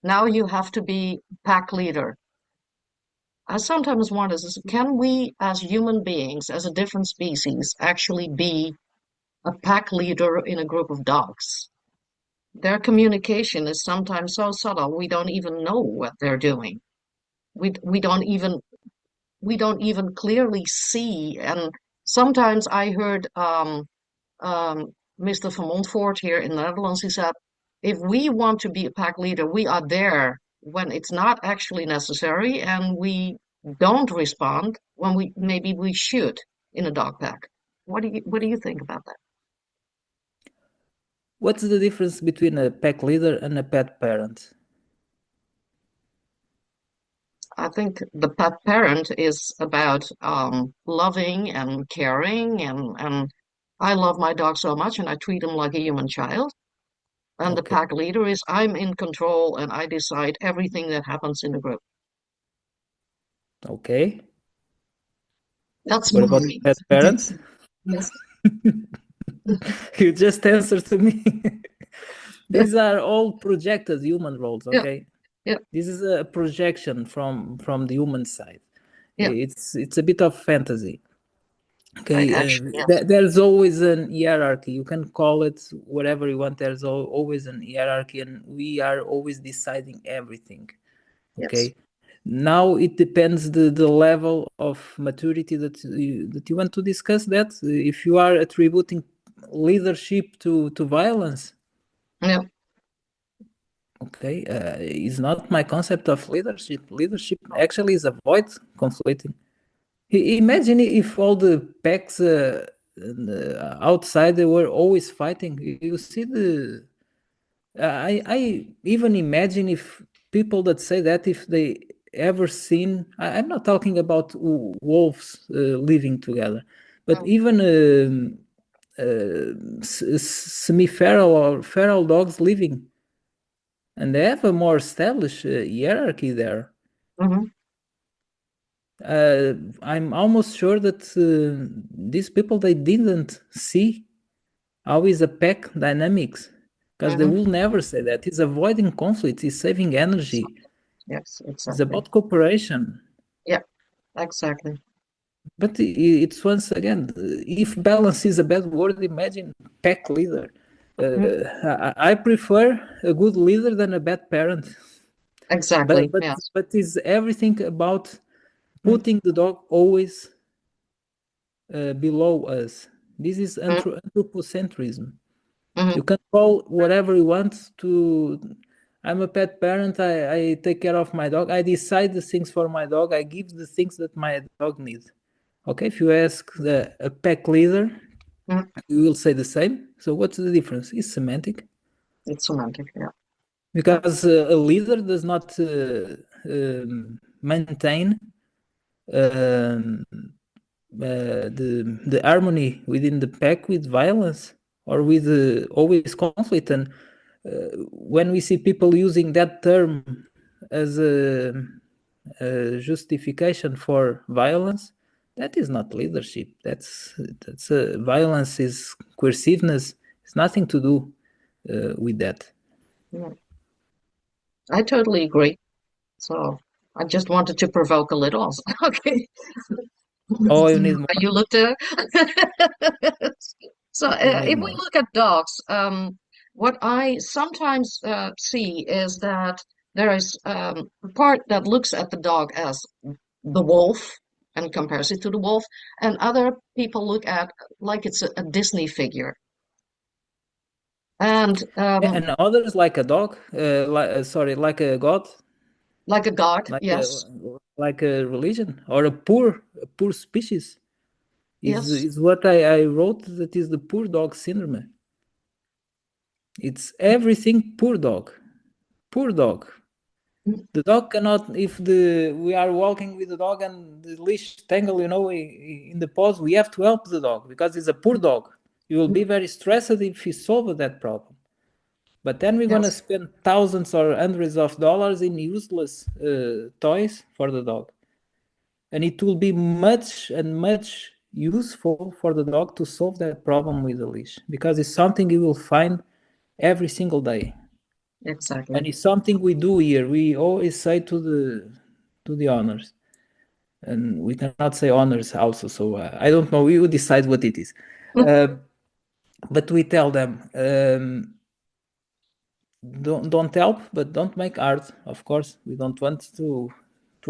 Now you have to be pack leader. I sometimes wonder, can we as human beings, as a different species, actually be a pack leader in a group of dogs? Their communication is sometimes so subtle we don't even know what they're doing. We we don't even we don't even clearly see and Sometimes I heard Mr. Van Montfort here in the Netherlands, he said, if we want to be a pack leader, we are there when it's not actually necessary, and we don't respond when maybe we should in a dog pack. What do you think about that? What's the difference between a pack leader and a pet parent? I think the pet parent is about loving and caring, and I love my dog so much and I treat him like a human child. And the Okay. pack leader is I'm in control and I decide everything that happens in the group. Okay. That's What about my pet parent? interpretation. Yes. You just answered to me. These are all projected human roles, Yeah, okay? yeah, This is a projection from the human side. yeah. It's a bit of fantasy. I Okay, actually, yes. there's always an hierarchy. You can call it whatever you want. There's always an hierarchy, and we are always deciding everything. Yes. Okay, now it depends the level of maturity that you want to discuss. That if you are attributing leadership to violence, Yeah. okay, is not my concept of leadership. Leadership actually is avoid conflicting. Imagine if all the packs outside they were always fighting. You see the. I even imagine if people that say that if they ever seen. I'm not talking about wolves living together, but Mm, even semi-feral or feral dogs living, and they have a more established hierarchy there. mhm, I'm almost sure that these people they didn't see how is a pack dynamics because they mhm. will never say that. It's avoiding conflict. It's saving energy. Yes, It's exactly. about cooperation. Yeah, exactly. But it's once again, if balance is a bad word, imagine pack leader. Mm, I prefer a good leader than a bad parent. But exactly. but Yes. but is everything about Mm, putting the dog always below us. This is mm, anthropocentrism. mhm. You can call whatever you want to. I'm a pet parent. I take care of my dog. I decide the things for my dog. I give the things that my dog needs. Okay, if you ask a pack leader, Mm. you will say the same. So what's the difference? It's semantic It's semantic. Yeah. Yeah. because a leader does not maintain um, the harmony within the pack with violence or with always conflict. And when we see people using that term as a justification for violence, that is not leadership. That's violence is coerciveness. It's nothing to do with that. Yeah. I totally agree. So I just wanted to provoke a little. Okay. Oh, you need You more. looked at so You need if we more. look at dogs, what I sometimes see is that there is a part that looks at the dog as the wolf and compares it to the wolf, and other people look at like it's a Disney figure. And And others like a dog, sorry, like a god, like a god, like yes, a religion or a poor species is yes, is what I wrote that is the poor dog syndrome. It's everything poor dog. mm, The dog cannot if the we are walking with the dog and the leash tangle, in the paws, we have to help the dog because it's a poor dog. You will be mm, very stressed if you solve that problem. But then we're gonna yes, spend thousands or hundreds of dollars in useless toys for the dog, and it will be much and much useful for the dog to solve that problem with the leash because it's something you will find every single day, exactly. and it's something we do here. We always say to the owners, and we cannot say owners also. So I don't know. We will decide what it is, uh, but we tell them. Don't help, but don't make art. Of course, we don't want to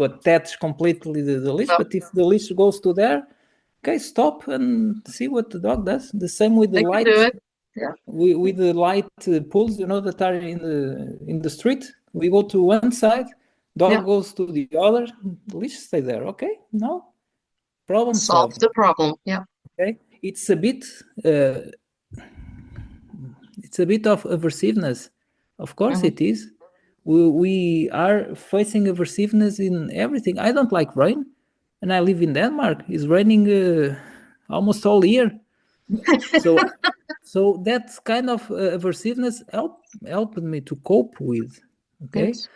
attach completely the leash. No, But if the leash goes to there, okay, stop and see what the dog does. The same with the They could light. do it. Yeah. With the light poles, that are in the street. We go to one side, dog Yeah. goes to the other. Leash stay there. Okay, now problem Solve solved. the problem. Yeah. Okay, it's a bit of aversiveness. Of course, Mm-hmm. it is. We are facing aversiveness in everything. I don't like rain, and I live in Denmark. It's raining almost all year. So, so that kind of aversiveness helped me to cope with. Okay, Yes.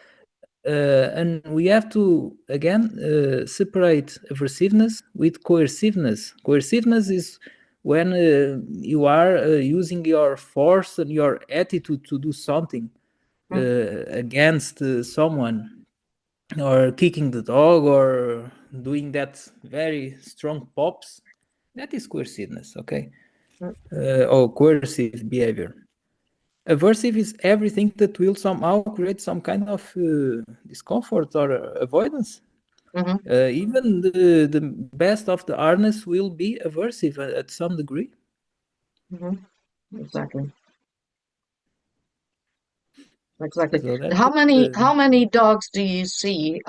and we have to again separate aversiveness with coerciveness. Coerciveness is when you are using your force and your attitude to do something against someone, or kicking the dog, or doing that very strong pops. That is coerciveness, okay, or coercive behavior. Aversive is everything that will somehow create some kind of discomfort or avoidance. Mm-hmm. Even the best of the harness will be aversive at some degree. Mm-hmm. Exactly. Exactly. So that How many dogs do you see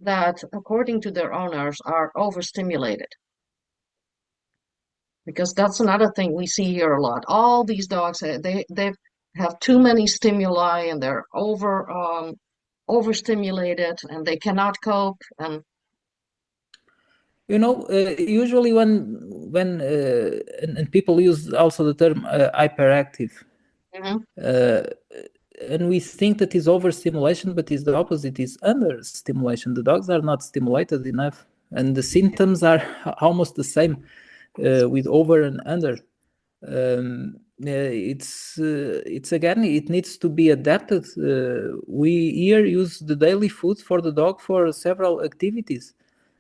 that, according to their owners, are overstimulated? Because that's another thing we see here a lot. All these dogs, they have too many stimuli and they're overstimulated and they cannot cope. And usually when people use also the term hyperactive, Mhm. and we think that is overstimulation, but it's the opposite, is understimulation. The dogs are not stimulated enough, and the symptoms are almost the same with over and under. It's again, it needs to be adapted. We here use the daily food for the dog for several activities,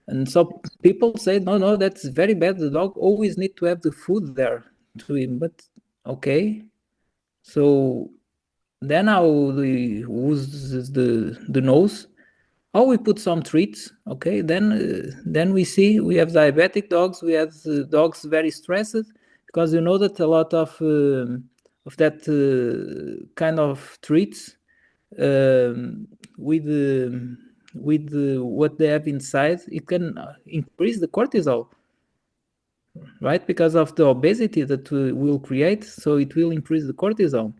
and so people say, no, that's very bad. The dog always need to have the food there to him. But okay, so then how we use the nose, how we put some treats. Okay, then we see we have diabetic dogs, we have dogs very stressed, because that a lot of that kind of treats with what they have inside, it can increase the cortisol, right? Because of the obesity that will create, so it will increase the cortisol.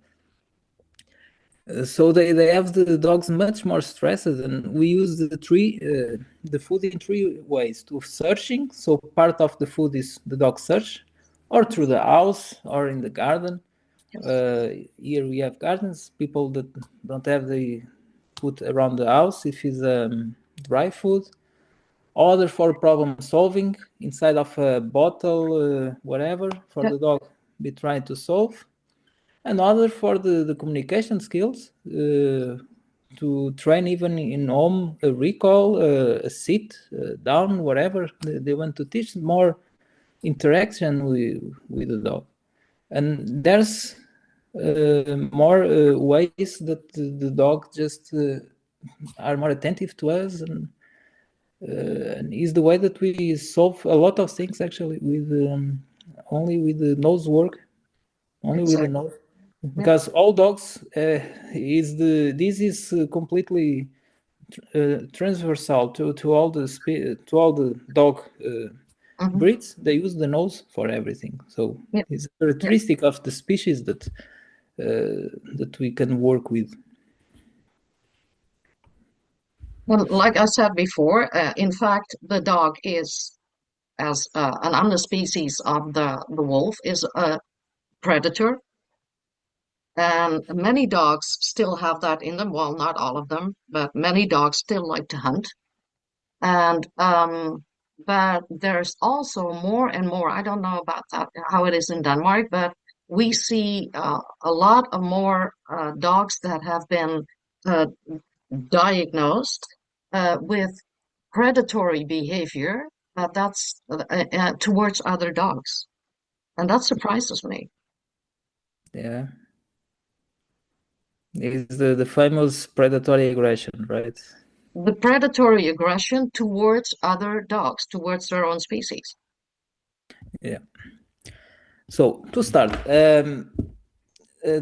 So they have the dogs much more stressed, and we use the food in three ways: to searching. So part of the food is the dog search, or through the house, or in the garden. Yes. Here we have gardens. People that don't have the food around the house, if it's dry food. Other for problem solving inside of a bottle, whatever, for Yeah. the dog be trying to solve. Another for the communication skills, to train even in home, a recall, a sit, down, whatever. They want to teach more interaction with the dog. And there's more ways that the dog just are more attentive to us, and is the way that we solve a lot of things actually with only with the nose work, only with the Exactly. nose. Yeah. Because all dogs this is completely transversal to all the dog Hmm. breeds. They use the nose for everything, so Yeah. it's a Yeah. characteristic of the species that we can work with. Well, like I said before, in fact, the dog is, as an underspecies of the wolf, is a predator. And many dogs still have that in them. Well, not all of them, but many dogs still like to hunt. And but there's also more and more. I don't know about that, how it is in Denmark, but we see a lot of more dogs that have been uh, diagnosed with predatory behavior. That's towards other dogs, and that surprises me. Yeah, it's the famous predatory aggression, right? The predatory aggression towards other dogs, towards their own species. Yeah. So to start,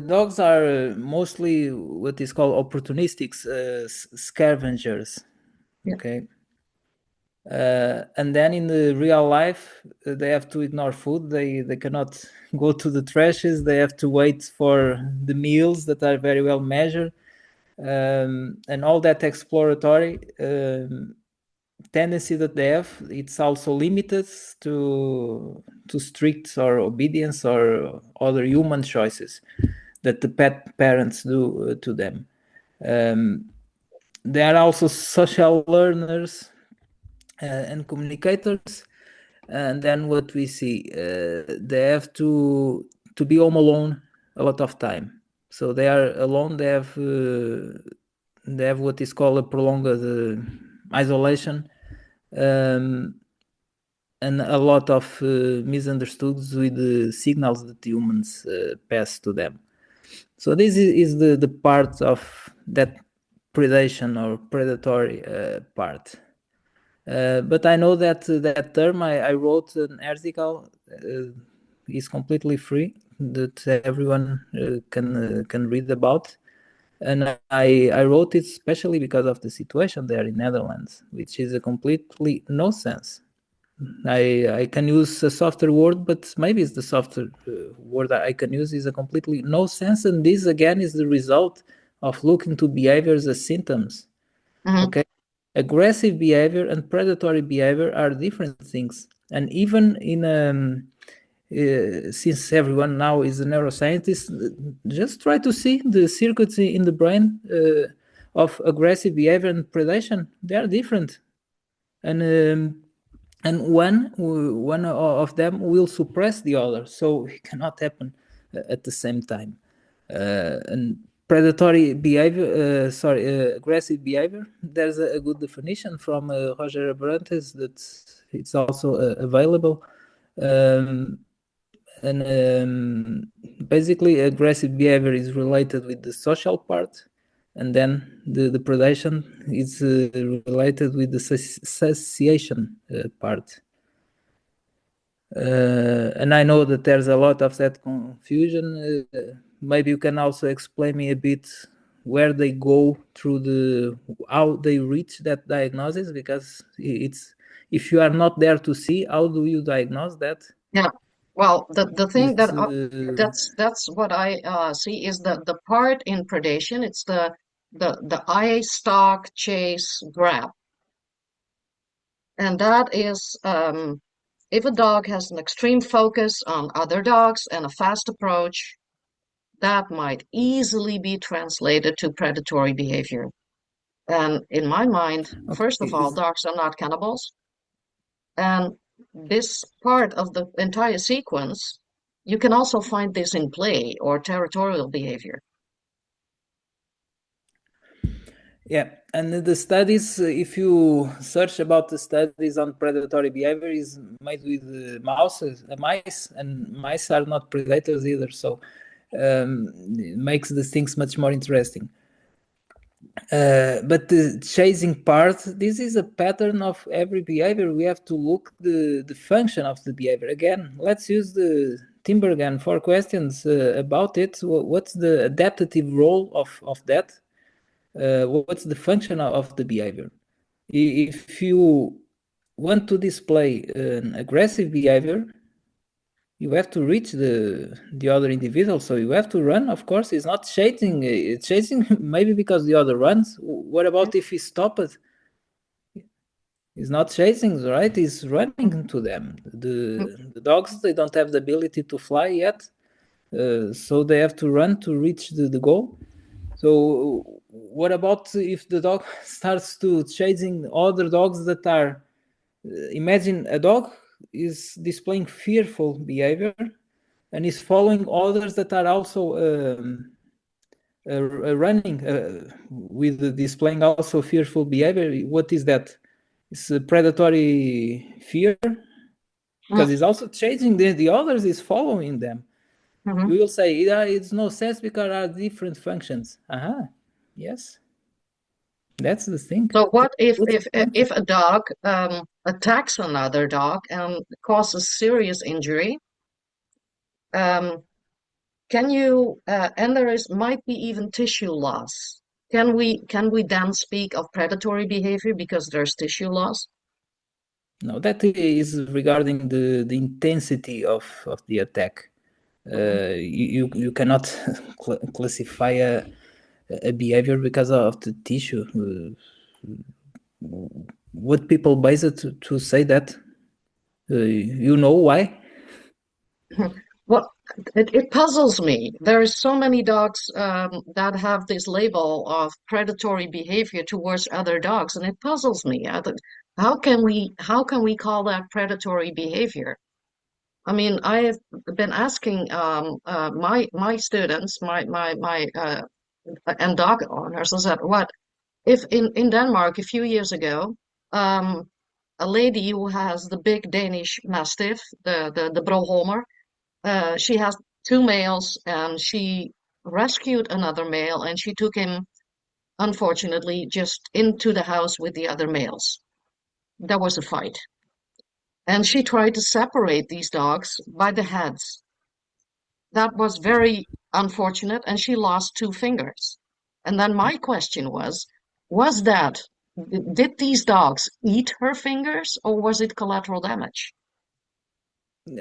dogs are mostly what is called opportunistic scavengers. Yeah. Okay. And then in the real life, they have to ignore food. They cannot go to the trashes. They have to wait for the meals that are very well measured, and all that exploratory tendency that they have. It's also limited to strict or obedience or other human choices that the pet parents do to them. They are also social learners and communicators. And then what we see, they have to be home alone a lot of time. So they are alone. They have what is called a prolonged isolation, um, and a lot of misunderstoods with the signals that humans pass to them. So this is the part of that predation or predatory part. But I know that that term I wrote an article is completely free that everyone can read about, and I wrote it especially because of the situation there in Netherlands, which is a completely no sense. I can use a softer word, but maybe it's the softer word that I can use is a completely no sense, and this again is the result of looking to behaviors as symptoms. Mm-hmm. Okay, aggressive behavior and predatory behavior are different things, and even in since everyone now is a neuroscientist, just try to see the circuits in the brain of aggressive behavior and predation. They are different, and one of them will suppress the other, so it cannot happen at the same time. And predatory behavior, aggressive behavior. There's a good definition from Roger Barata that it's also available. Um, and basically, aggressive behavior is related with the social part, and then the predation is related with the satiation part. And I know that there's a lot of that confusion. Maybe you can also explain me a bit where they go through how they reach that diagnosis, because it's if you are not there to see, how do you diagnose that? Yeah. Well, the thing It's that that's what I see is the part in predation. It's the eye stalk chase grab, and that is if a dog has an extreme focus on other dogs and a fast approach, that might easily be translated to predatory behavior. And in my mind, first okay. of all, dogs are not cannibals. And this part of the entire sequence, you can also find this in play or territorial behavior. Yeah, and the studies, if you search about the studies on predatory behavior, is made with mice, and mice are not predators either. So it makes the things much more interesting. But the chasing part, this is a pattern of every behavior. We have to look the function of the behavior. Again, let's use the Timbergan 4 questions about it. What's the adaptive role of that? What's the function of the behavior? If you want to display an aggressive behavior, you have to reach the other individual, so you have to run. Of course, it's not chasing. It's chasing maybe because the other runs. What about if he stopped? He's not chasing, right? He's running to them. The dogs, they don't have the ability to fly yet, so they have to run to reach the goal. So what about if the dog starts to chasing other dogs that are imagine a dog is displaying fearful behavior and is following others that are also running with displaying also fearful behavior. What is that? It's a predatory fear, because Mm-hmm. it's also chasing the others, is following them. You will say, yeah, it's no sense because there are different functions. Yes, that's the thing. So what What's the function? if a dog attacks another dog and causes serious injury. Um, can you, and there is might be even tissue loss. Can we then speak of predatory behavior because there's tissue loss? No, that is regarding the intensity of the attack. You cannot classify a behavior because of the tissue. Would people base it to say that? You know why? Well, it puzzles me. There are so many dogs that have this label of predatory behavior towards other dogs, and it puzzles me. How can we call that predatory behavior? I mean, I have been asking my students, my and dog owners, I said, what if in Denmark a few years ago, um, a lady who has the big Danish Mastiff, the Broholmer, she has two males, and she rescued another male, and she took him, unfortunately, just into the house with the other males. There was a fight, and she tried to separate these dogs by the heads. That was very unfortunate, and she lost two fingers. And then my question was that, did these dogs eat her fingers, or was it collateral damage?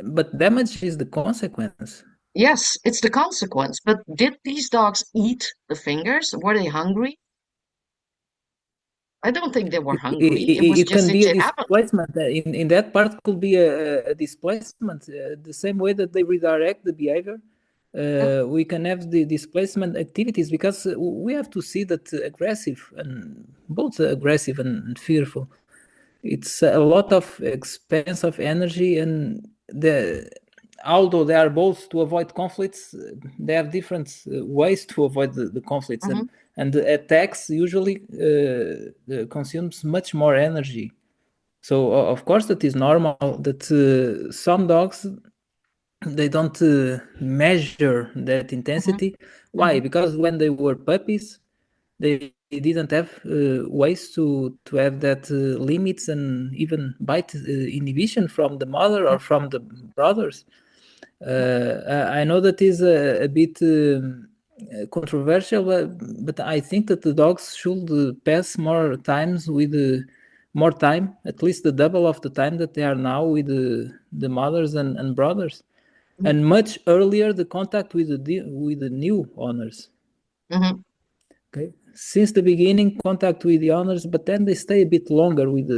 But damage is the consequence. Yes, it's the consequence, but did these dogs eat the fingers? Were they hungry? I don't think they were hungry. It was It just can be a it happened. displacement. In that part could be a displacement. The same way that they redirect the behavior, Yeah. we can have the displacement activities because we have to see that aggressive and both aggressive and fearful. It's a lot of expense of energy, and although they are both to avoid conflicts, they have different ways to avoid the conflicts, Mhm, and the attacks usually consumes much more energy. So of course that is normal that some dogs they don't measure that mhm, intensity. Why? mhm, Because when they were puppies, they didn't have ways to have that limits and even bite inhibition from the mother or from the brothers. I know that is a bit controversial, but I think that the dogs should pass more times with more time, at least the double of the time that they are now with the mothers and brothers, mhm, and much earlier the contact with the new owners. mhm. Okay, since the beginning, contact with the owners, but then they stay a bit longer with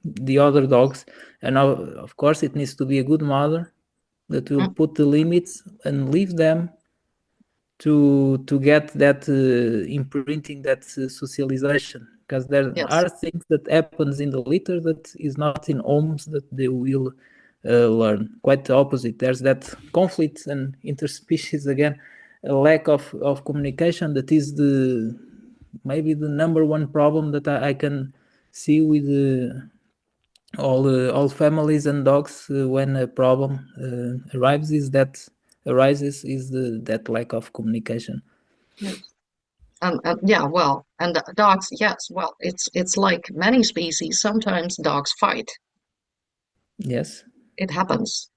the other dogs. And now, of course, it needs to be a good mother that will Mm. put the limits and leave them to get that imprinting, that socialization, because there Yes. are things that happens in the litter that is not in homes that they will learn. Quite the opposite. There's that conflict and interspecies again, a lack of communication that is the maybe the number one problem that I can see with all families and dogs when a problem arises is that lack of communication. Yes. And yeah, well, and the dogs, yes, well, it's like many species. Sometimes dogs fight. Yes. It happens,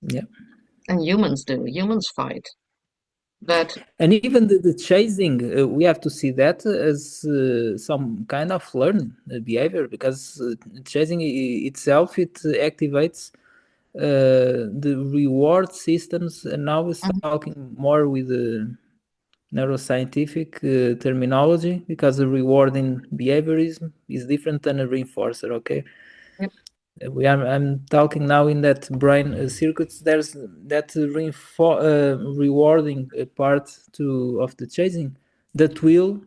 Yeah. and humans do. Humans fight, but And even the chasing, we have to see that as some kind of learned behavior because chasing itself it activates the reward systems. And now we're mhm, talking more with the neuroscientific terminology because the rewarding behaviorism is different than a reinforcer. Okay, yep, I'm talking now in that brain circuits. There's that rewarding part to of the chasing that will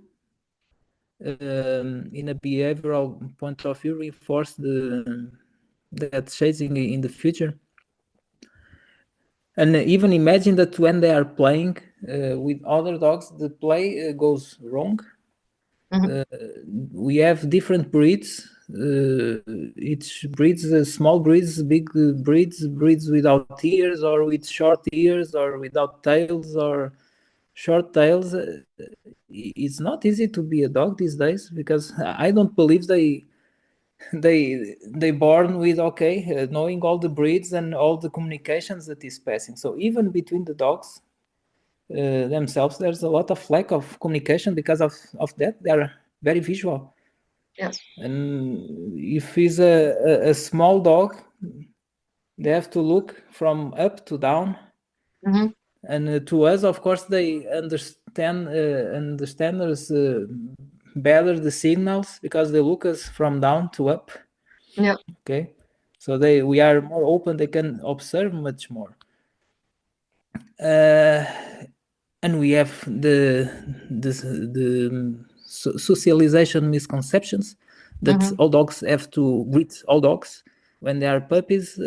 in a behavioral point of view reinforce the that chasing in the future. And even imagine that when they are playing with other dogs, the play goes wrong. mhm, Uh, we have different breeds. Each breeds, small breeds, big breeds without ears or with short ears or without tails or short tails. It's not easy to be a dog these days because I don't believe they born with knowing all the breeds and all the communications that is passing. So even between the dogs themselves, there's a lot of lack of communication because of that. They are very visual. Yes. And if it's a small dog, they have to look from up to down. Mm-hmm. And to us, of course, they understand us better the signals because they look us from down to up. Yeah. Okay, so we are more open. They can observe much more. And we have the socialization misconceptions that Mm-hmm. all dogs have to greet all dogs when they are puppies.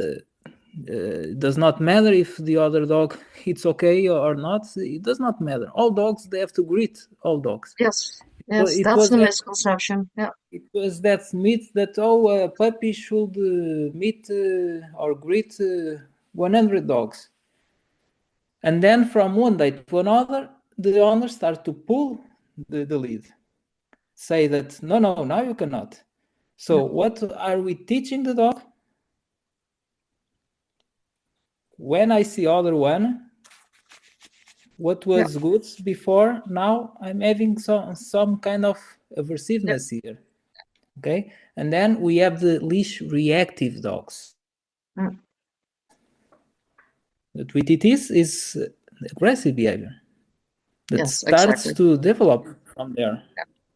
It does not matter if the other dog it's okay or not. It does not matter. All dogs they have to greet all dogs. Yes. So Yes, that's the misconception. Yeah. it was that myth that a puppy should meet or greet 100 dogs. And then from one day to another, the owner start to pull the lead. Say that, no, now you cannot. So what are we teaching the dog? When I see other one, what was good before, now I'm having some kind of aversiveness here. Okay? And then we have the leash reactive dogs. Mm. That with it is aggressive behavior that Yes, starts exactly. to develop from there.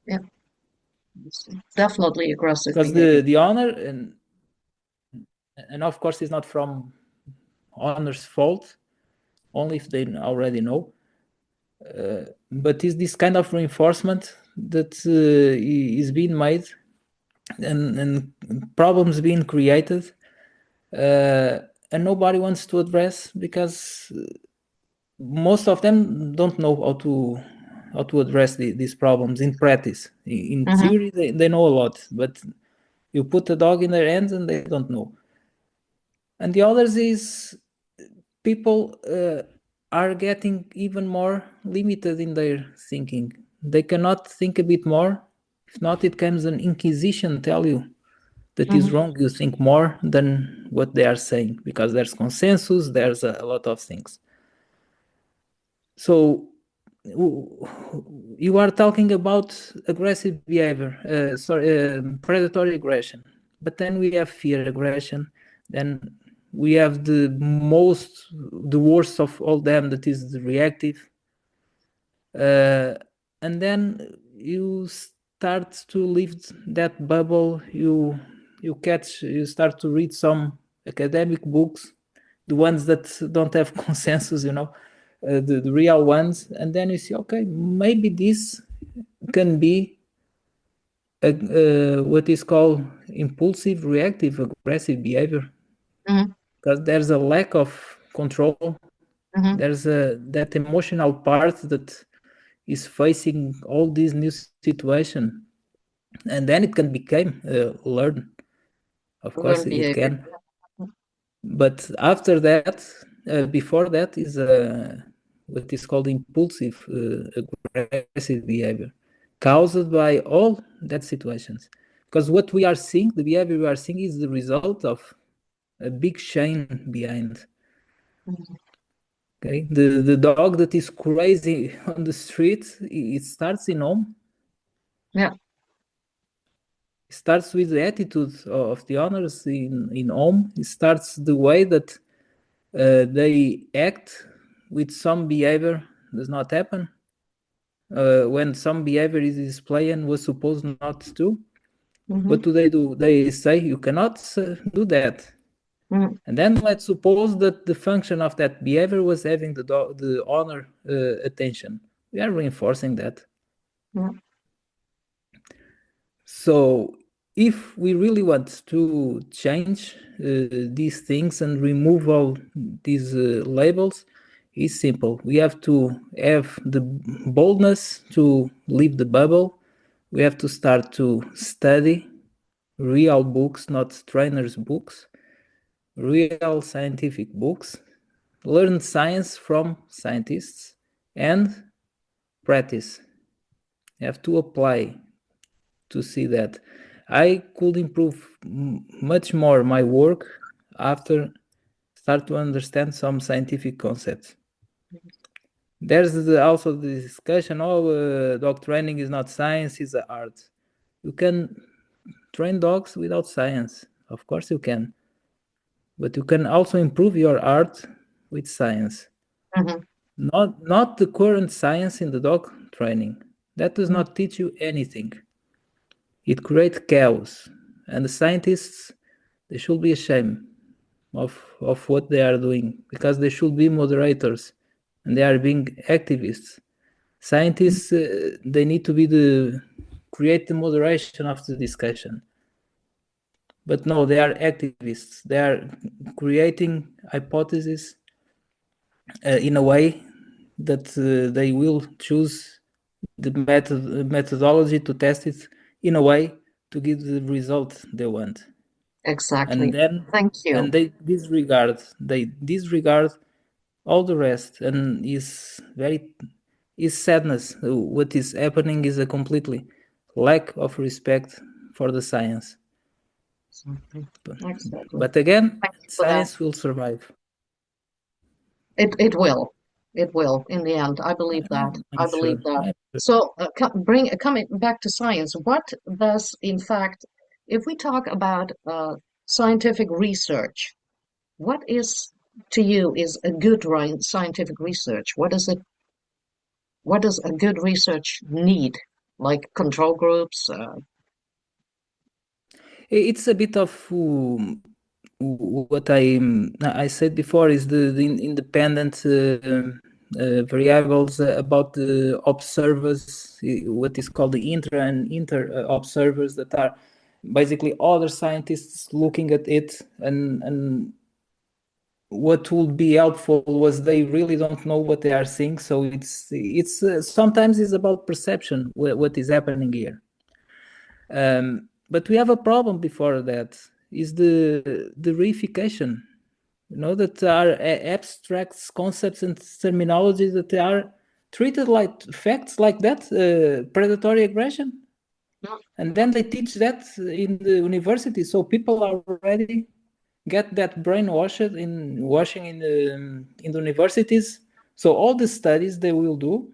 Yeah. It's definitely aggressive Because behavior. the owner, and of course it's not from owner's fault, only if they already know, but is this kind of reinforcement that is being made and problems being created, and nobody wants to address because most of them don't know how to address these problems in practice. In Mm-hmm. theory, they know a lot, but you put a dog in their hands and they don't know. And the others is people are getting even more limited in their thinking. They cannot think a bit more. If not, it comes an inquisition tell you that is Mm-hmm. wrong. You think more than what they are saying because there's consensus, there's a lot of things. So you are talking about aggressive behavior, predatory aggression, but then we have fear aggression, then we have the worst of all them, that is the reactive, and then you start to leave that bubble. You start to read some academic books, the ones that don't have consensus, the real ones, and then you see, okay, maybe this can be what is called impulsive reactive aggressive behavior, Mm-hmm. because there's a lack of control. Mm-hmm. There's that emotional part that is facing all these new situation, and then it can become learn. Of course Learned it behavior. can, but after that, before that is what is called impulsive aggressive behavior, caused by all that situations. Because what we are seeing, the behavior we are seeing, is the result of a big chain behind. Mm-hmm. Okay, the dog that is crazy on the street, it starts in home. Yeah. It starts with the attitude of the owners in home. It starts the way that they act with some behavior does not happen. When some behavior is displayed and was supposed not to, Mm-hmm. what do? They say you cannot do that. Mm-hmm. And then let's suppose that the function of that behavior was having the owner attention. We are reinforcing that. Yeah. So if we really want to change these things and remove all these labels, it's simple. We have to have the boldness to leave the bubble. We have to start to study real books, not trainers' books, real scientific books, learn science from scientists, and practice. You have to apply to see that. I could improve much more my work after start to understand some scientific concepts. There's also the discussion, dog training is not science, it's art. You can train dogs without science. Of course you can. But you can also improve your art with science. Mm-hmm. Not the current science in the dog training. That does not teach you anything. It creates chaos. And the scientists, they should be ashamed of what they are doing, because they should be moderators and they are being activists. Scientists, they need to be create the moderation of the discussion. But no, they are activists. They are creating hypotheses in a way that they will choose the methodology to test it in a way to give the result they want. And Exactly. then Thank you. they disregard all the rest, and is sadness. What is happening is a completely lack of respect for the science. Exactly. But again, Thank you for that. science will survive. It will. It will in the end. I believe that. I'm I believe sure. that. I'm sure. So, coming back to science, what does, in fact, if we talk about scientific research, what is to you is a good scientific research? What does it? What does a good research need? Like control groups? It's a bit of what I said before, is the independent variables about the observers, what is called the inter observers, that are basically other scientists looking at it, and what would be helpful was they really don't know what they are seeing. So it's sometimes it's about perception, what is happening here. But we have a problem before that, is the reification. That are abstract concepts and terminologies that they are treated like facts, like that, predatory aggression. And then they teach that in the university, so people are already get that brainwashed in washing in the universities. So all the studies they will do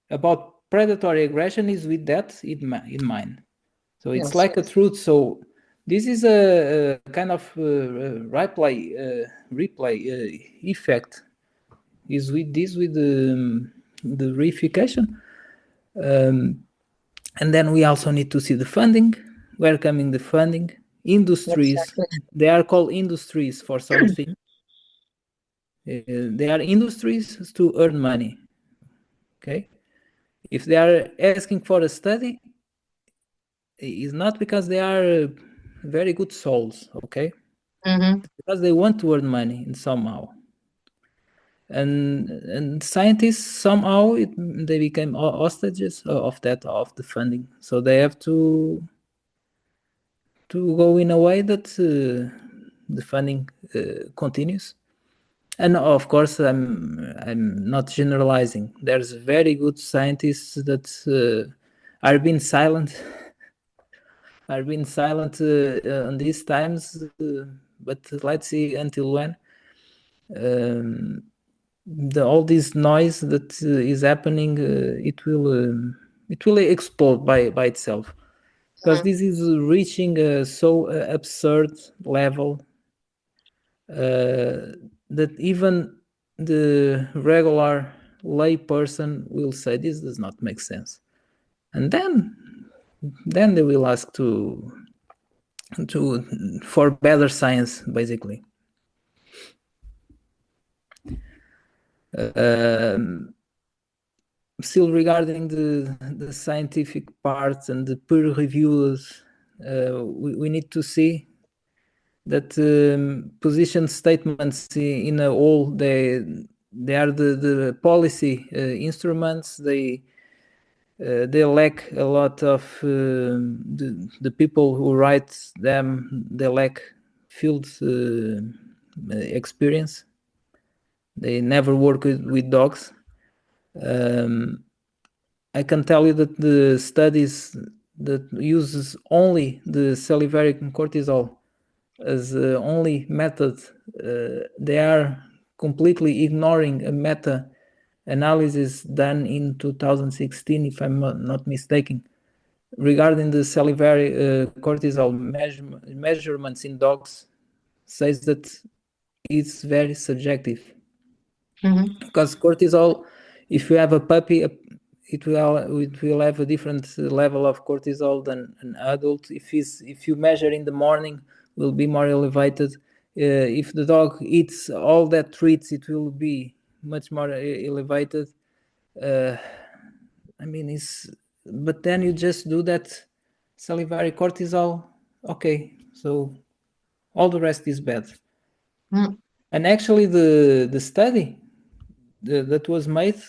about predatory aggression is with that in mind. So it's Yes. like a truth. So this is a kind of replay effect. Is with this, with the reification, and then we also need to see the funding. Where coming the funding? Industries. Exactly. They are called industries for something. They are industries to earn money. Okay, if they are asking for a study, it's not because they are very good souls. Okay, Mm-hmm. because they want to earn money in somehow. And scientists somehow they became hostages of the funding. So they have to go in a way that the funding continues. And of course, I'm not generalizing. There's very good scientists that are being silent, are being silent on these times. But let's see until when. All this noise that is happening, it will explode by itself, because Mm-hmm. this is reaching a so absurd level that even the regular lay person will say this does not make sense, and then they will ask to for better science, basically. Still regarding the scientific parts and the peer reviews, we need to see that position statements in a whole, they are the policy instruments. They lack a lot of the people who write them. They lack field experience. They never work with dogs. I can tell you that the studies that uses only the salivary cortisol as the only method, they are completely ignoring a meta analysis done in 2016, if I'm not mistaken, regarding the salivary cortisol measurements in dogs, says that it's very subjective. Because cortisol, if you have a puppy, it will have a different level of cortisol than an adult. If you measure in the morning, will be more elevated. If the dog eats all that treats, it will be much more elevated. I mean, but then you just do that salivary cortisol. Okay, so all the rest is bad. And actually, the study that was made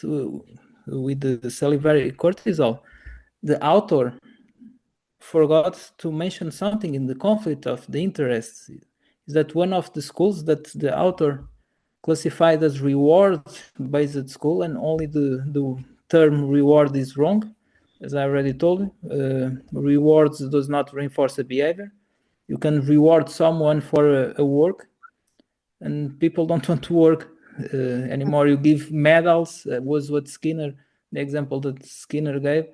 with the salivary cortisol, the author forgot to mention something in the conflict of the interests. Is that one of the schools that the author classified as reward-based school, and only the term reward is wrong, as I already told you. Rewards does not reinforce a behavior. You can reward someone for a work, and people don't want to work anymore. You give medals, was what Skinner, the example that Skinner gave.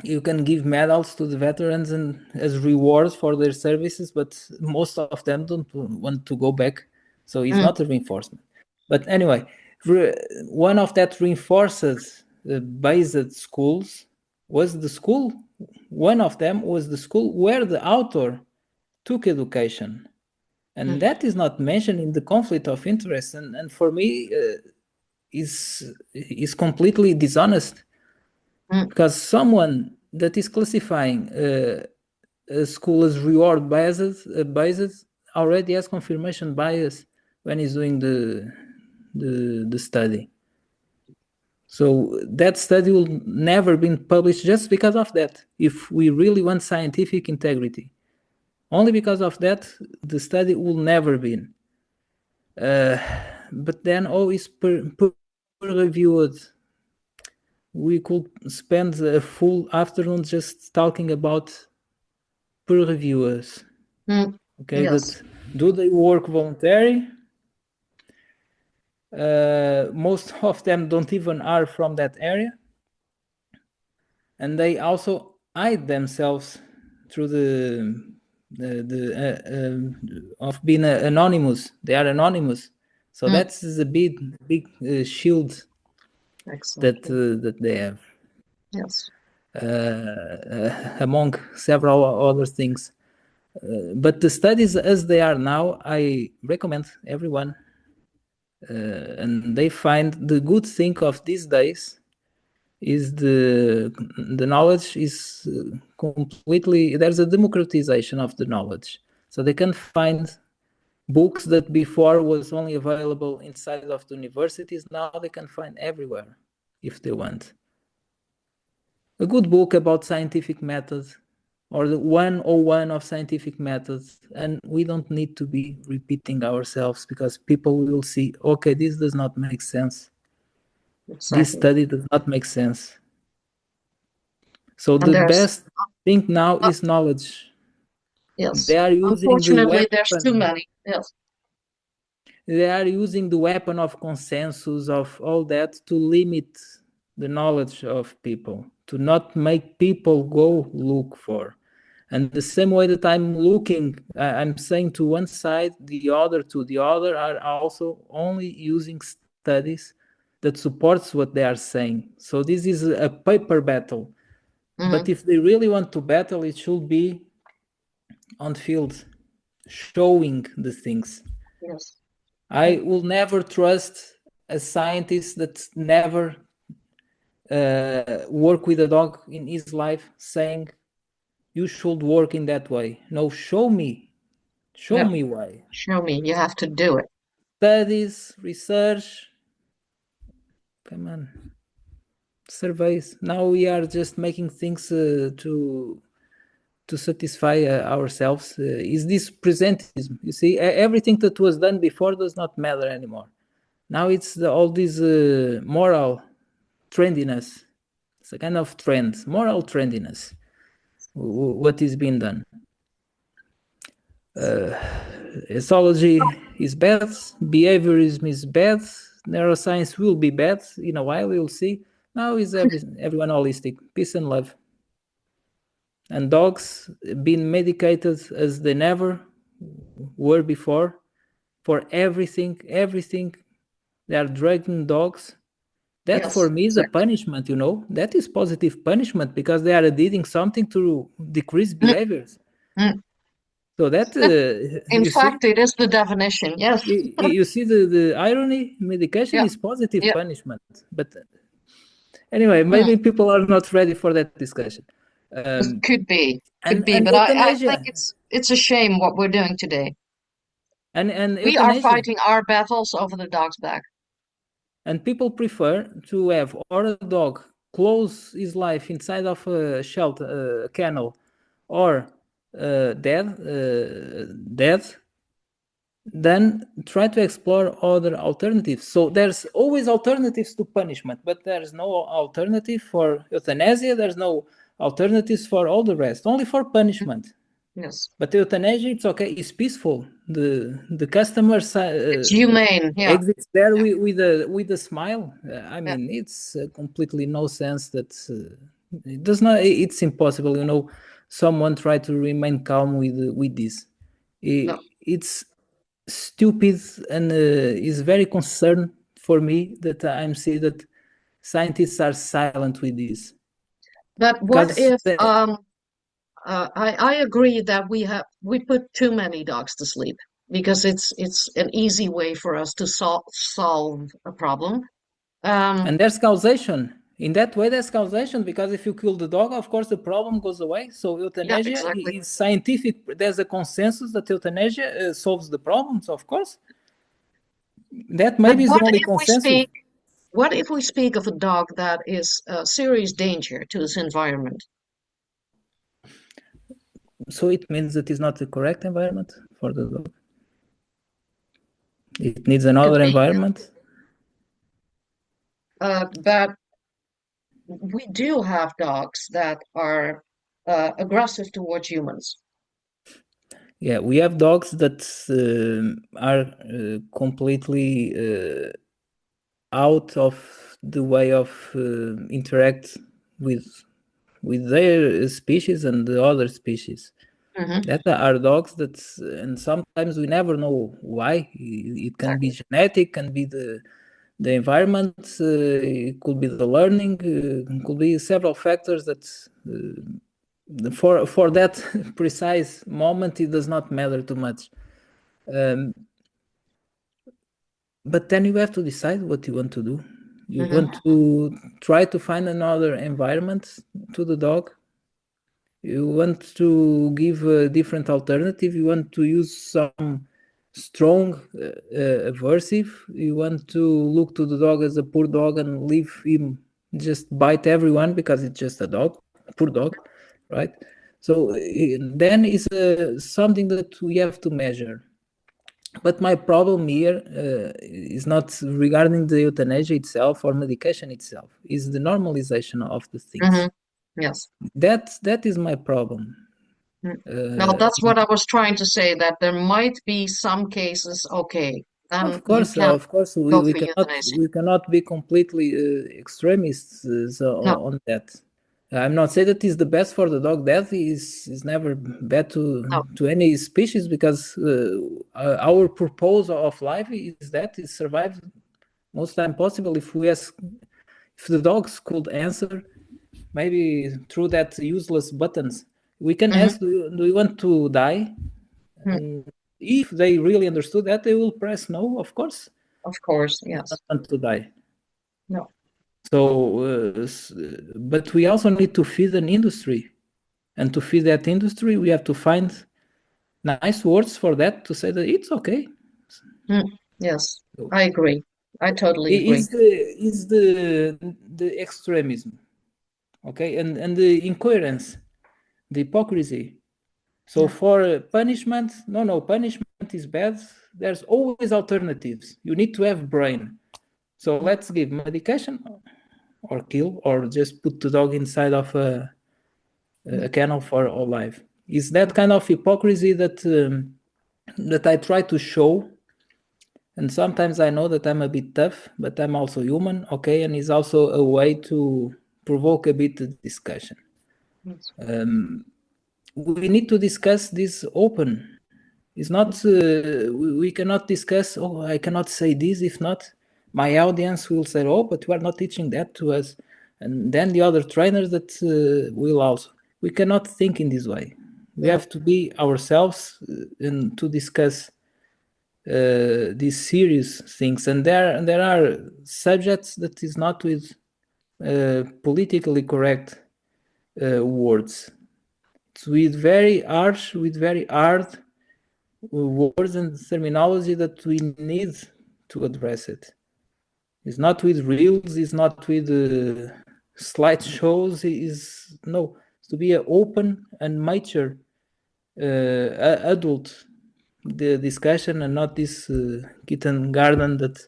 You can give medals to the veterans and as rewards for their services, but most of them don't want to go back. So it's not a reinforcement. But anyway, one of that reinforces based schools was the school. One of them was the school where the author took education. And that is not mentioned in the conflict of interest. And for me, is completely dishonest. Because someone that is classifying a school as reward biased already has confirmation bias when he's doing the study. So that study will never be published just because of that. If we really want scientific integrity, only because of that, the study will never be. But then always peer-reviewed. We could spend a full afternoon just talking about peer reviewers. Okay, Yes. that do they work voluntary? Most of them don't even are from that area, and they also hide themselves through of being anonymous. They are anonymous, so that's the big shield that they have. Yes. Among several other things. But the studies as they are now, I recommend everyone. And they find the good thing of these days is the knowledge is completely, there's a democratization of the knowledge. So they can find books that before was only available inside of the universities, now they can find everywhere if they want. A good book about scientific methods, or the 101 of scientific methods, and we don't need to be repeating ourselves because people will see, okay, this does not make sense. Exactly. This study does not make sense. So the best thing now is knowledge. Yes. They are using Unfortunately, there's too many. Yes. They are using the weapon of consensus of all that to limit the knowledge of people, to not make people go look for. And the same way that I'm looking, I'm saying to one side, the other to the other are also only using studies that supports what they are saying. So this is a paper battle. But if they really want to battle, it should be on field, showing the things. Yes. I will never trust a scientist that never work with a dog in his life saying you should work in that way. No, show me why. Show me. You have to do it. Studies, research, come on, surveys. Now we are just making things to satisfy ourselves. Is this presentism? You see, everything that was done before does not matter anymore. Now it's all this moral trendiness. It's a kind of trend, moral trendiness. what is being done. Ethology is bad, behaviorism is bad, neuroscience will be bad in a while, you'll see. Now is everyone holistic, peace and love. And dogs being medicated as they never were before for everything. They are drugging dogs. That Yes, for me is a exactly. punishment, that is positive punishment because they are doing something to decrease behaviors. So that In you see, fact, it is the definition. Yes. you see the irony. Medication Yeah. is positive Yeah. punishment, but anyway, maybe people are not ready for that discussion. Could be. Could be. And But I think euthanasia it's a shame what we're doing today. and We are euthanasia, fighting our battles over the dog's back. and people prefer to have or a dog close his life inside of a shelter, a kennel, or dead, then try to explore other alternatives. So there's always alternatives to punishment, but there's no alternative for euthanasia. There's no alternatives for all the rest, only for punishment. Yes. But euthanasia, it's okay. It's peaceful. The customer It's humane. Yeah. exits there with a smile. I mean, it's completely no sense that it does not. It's impossible. Someone try to remain calm with this. No. It's stupid and is very concerned for me that I'm seeing that scientists are silent with this. But what Because if I agree that we put too many dogs to sleep because it's an easy way for us to solve a problem. and there's causation. In that way, there's causation because if you kill the dog, of course, the problem goes away. So Yeah, euthanasia exactly. is scientific. There's a consensus that euthanasia solves the problems, of course. That But maybe is the only consensus. what if we speak of a dog that is a serious danger to its environment? So it means that it's not the correct environment for the dog. It needs Could another be. environment. But we do have dogs that are aggressive towards humans. Yeah, we have dogs that are completely out of the way of interact with their species and the other species. That are dogs that, and sometimes we never know why. It can be genetic, can be the environment, it could be the learning, it could be several factors that for that precise moment it does not matter too much. But then you have to decide what you want to do. You want to try to find another environment to the dog. You want to give a different alternative. You want to use some strong aversive. You want to look to the dog as a poor dog and leave him just bite everyone because it's just a dog, a poor dog, right? So then it's something that we have to measure. But my problem here is not regarding the euthanasia itself or medication itself. Is the normalization of the things. Yes. That is my problem. Now that's what I was trying to say, that there might be some cases, okay, then you can Of course, go we for euthanasia. cannot be completely extremists No, on that. I'm not saying that is the best for the dog. Death is never bad no. to any species because our purpose of life is that it survives most time possible. If the dogs could answer, maybe through that useless buttons, we can ask, do you want to die? And if they really understood that, they will press no, of course. Of course, I yes. don't want to die. No. So, but we also need to feed an industry. And to feed that industry, we have to find nice words for that to say that it's okay. Yes, So, I agree. I totally agree. is the extremism, okay, and the incoherence, the hypocrisy. So for punishment, no, punishment is bad. There's always alternatives. You need to have brain. So let's give medication or kill or just put the dog inside of a kennel for all life. It's that kind of hypocrisy that I try to show. And sometimes I know that I'm a bit tough, but I'm also human, okay? And it's also a way to provoke a bit of discussion. We need to discuss this open. It's not, we cannot discuss, oh, I cannot say this. If not, my audience will say, oh, but you are not teaching that to us. And then the other trainers that will also. We cannot think in this way. We have to be ourselves and to discuss these serious things. And there are subjects that is not with politically correct words. It's with very harsh, with very hard words and terminology that we need to address it. It's not with reels, it's not with slideshows, it's no, it's to be an open and mature adult the discussion and not this kitten garden that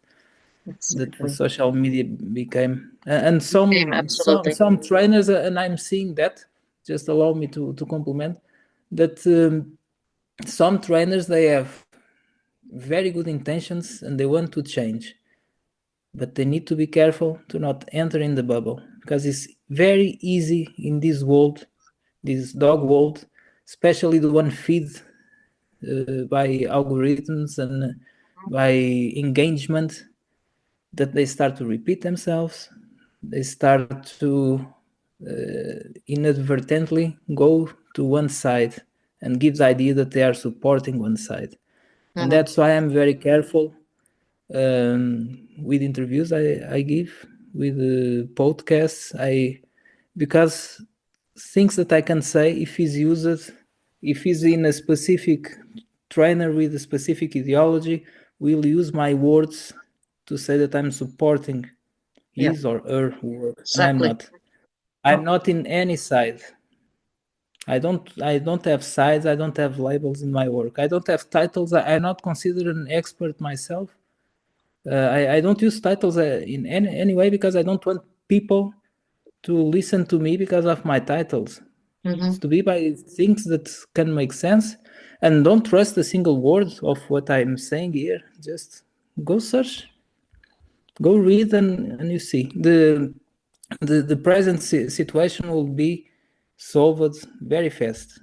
the social media became. And some trainers, and I'm seeing that, just allow me to compliment, that some trainers, they have very good intentions and they want to change, but they need to be careful to not enter in the bubble, because it's very easy in this world, this dog world, especially the one feed by algorithms and by engagement, that they start to repeat themselves. They start to inadvertently go to one side and give the idea that they are supporting one side. And that's why I'm very careful with interviews I give, with podcasts. Because things that I can say, if he's used, if he's in a specific trainer with a specific ideology, will use my words to say that I'm supporting his or her work. Exactly. And I'm not. I'm not in any side. I don't have sides. I don't have labels in my work. I don't have titles. I'm not considered an expert myself. I don't use titles in any way, because I don't want people to listen to me because of my titles. It's to be by things that can make sense, and don't trust a single word of what I'm saying here. Just go search, go read, and you see the present situation will be solved very fast.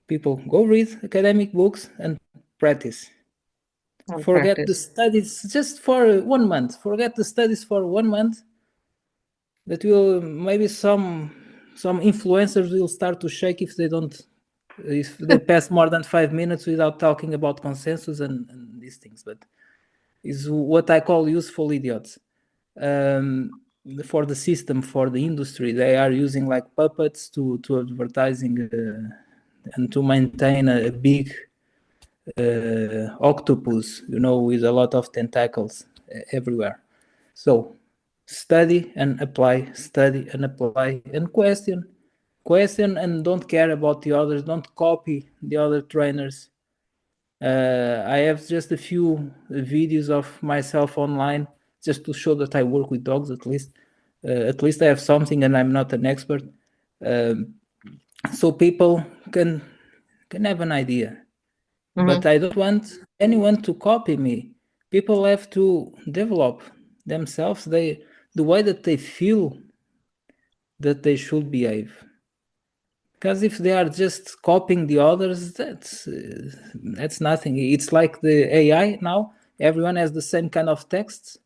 People, go read academic books and practice. Forget the studies just for 1 month. Forget the studies for 1 month. That will, maybe some influencers will start to shake if they pass more than 5 minutes without talking about consensus and these things. But is what I call useful idiots. For the system, for the industry, they are using like puppets to advertising and to maintain a big octopus, with a lot of tentacles everywhere. So study and apply, and question, and don't care about the others. Don't copy the other trainers. I have just a few videos of myself online just to show that I work with dogs. At least I have something, and I'm not an expert. So people can have an idea. But I don't want anyone to copy me. People have to develop themselves, the way that they feel that they should behave. Because if they are just copying the others, that's nothing. It's like the AI now. Everyone has the same kind of texts.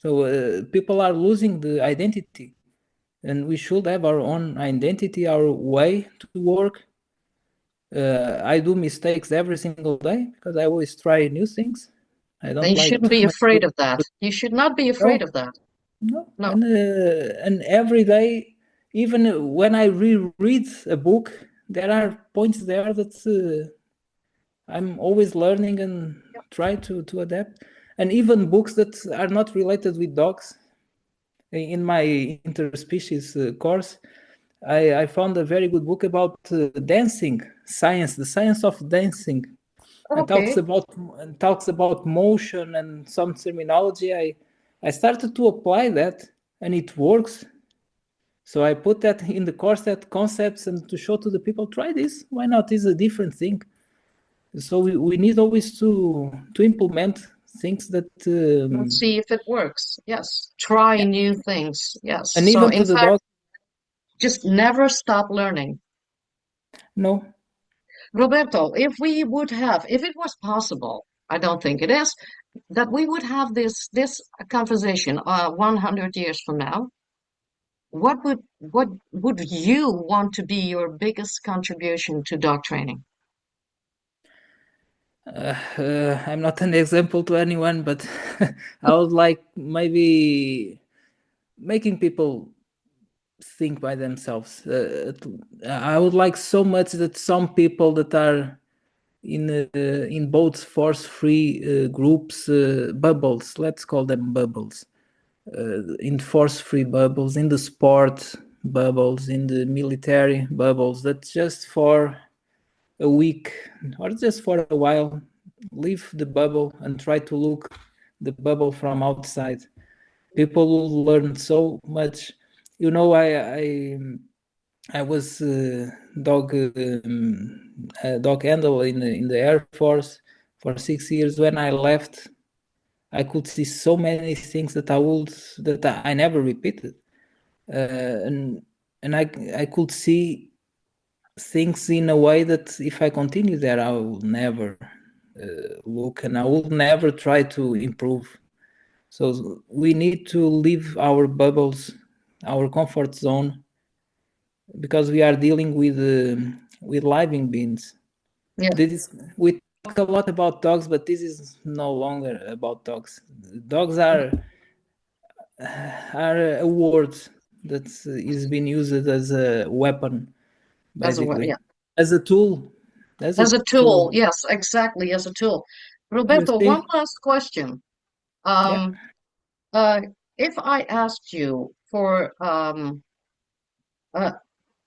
So people are losing the identity. And we should have our own identity, our way to work. I do mistakes every single day because I always try new things. I don't You like shouldn't to be make afraid of that. You should not be afraid of that. no. No. And every day, even when I reread a book, there are points there that I'm always learning and try to adapt. And even books that are not related with dogs. In my interspecies course, I found a very good book about dancing science, the science of dancing, and talks about motion and some terminology. I started to apply that, and it works. So I put that in the course, that concepts, and to show to the people, try this. Why not? It's a different thing. So we need always to implement things that Let's see if it works. Yes. Try new things. Yes. and So even in to the fact, dog. just never stop learning. No, Roberto, if we would have, if it was possible, I don't think it is, that we would have this conversation 100 years from now, what would you want to be your biggest contribution to dog training? I'm not an example to anyone, but I would like maybe making people think by themselves. I would like so much that some people that are in both force-free groups, bubbles, let's call them bubbles, in force-free bubbles, in the sport bubbles, in the military bubbles, that just for a week or just for a while leave the bubble and try to look the bubble from outside. People will learn so much. You know, I was dog handler in the Air Force for 6 years. When I left, I could see so many things that I never repeated, and I could see things in a way that if I continue there, I will never look, and I will never try to improve. So we need to leave our bubbles, our comfort zone, because we are dealing with living beings. Yeah, We talk a lot about dogs, but this is no longer about dogs. Dogs are a word that is being used as a weapon, as a way, basically, yeah. as a tool, as a As a tool. tool, yes, exactly, as a tool. You Roberto, one see? last question. Yeah. Um, uh, if I asked you for uh,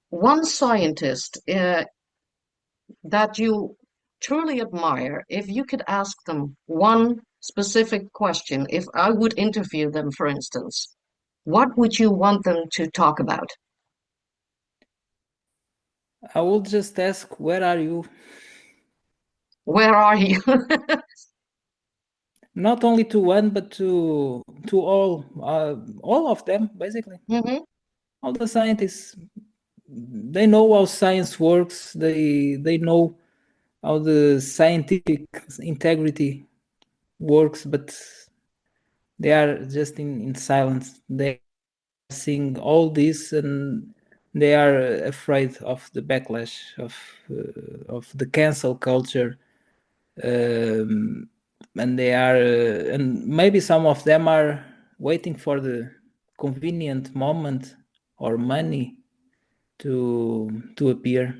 one scientist that you truly admire, if you could ask them one specific question, if I would interview them, for instance, what would you want them to talk about? I will just ask, where are you? Where are you? Not only to one, but to all of them, basically. Hmm. All the scientists, they know how science works. They know how the scientific integrity works, but they are just in silence. They are seeing all this, and they are afraid of the backlash of the cancel culture, um, and they are and maybe some of them are waiting for the convenient moment or money to appear,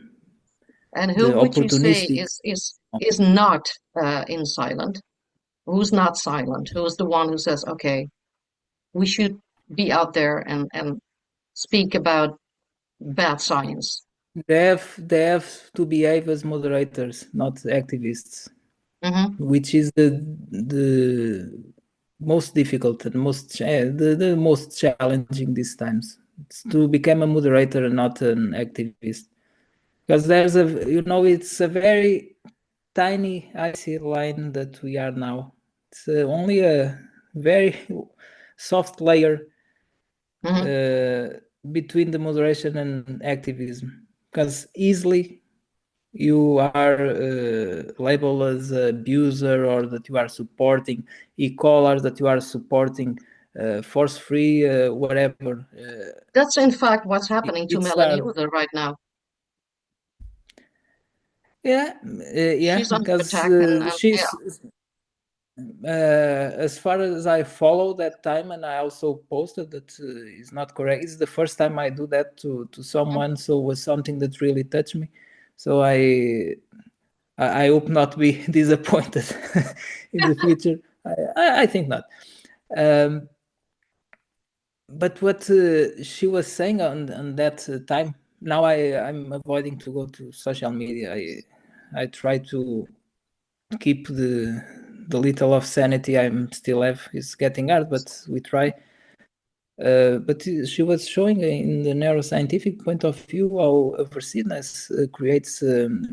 And who the would you say opportunistic. is not in silent? Who's not silent? Who's the one who says, okay, we should be out there and speak about bad science? They have to behave as moderators, not activists, Hmm. which is the most difficult and the most challenging these times. It's to become a moderator and not an activist, because there's it's a very tiny icy line that we are now. It's only a very soft layer Hmm. between the moderation and activism, because easily you are labeled as an abuser, or that you are supporting e-collars, that you are supporting force-free, whatever. That's in fact what's happening to It's Melanie hard. Uber right now. Yeah, yeah, She's under because attack and yeah. she's as far as I follow that time, and I also posted that is not correct. It's the first time I do that to someone, so it was something that really touched me. So I hope not be disappointed in the future. I think not. Um, but what she was saying on that time, now I'm avoiding to go to social media. I try to keep the little of sanity I'm still have. It's getting hard, but we try. But she was showing in the neuroscientific point of view how aversiveness creates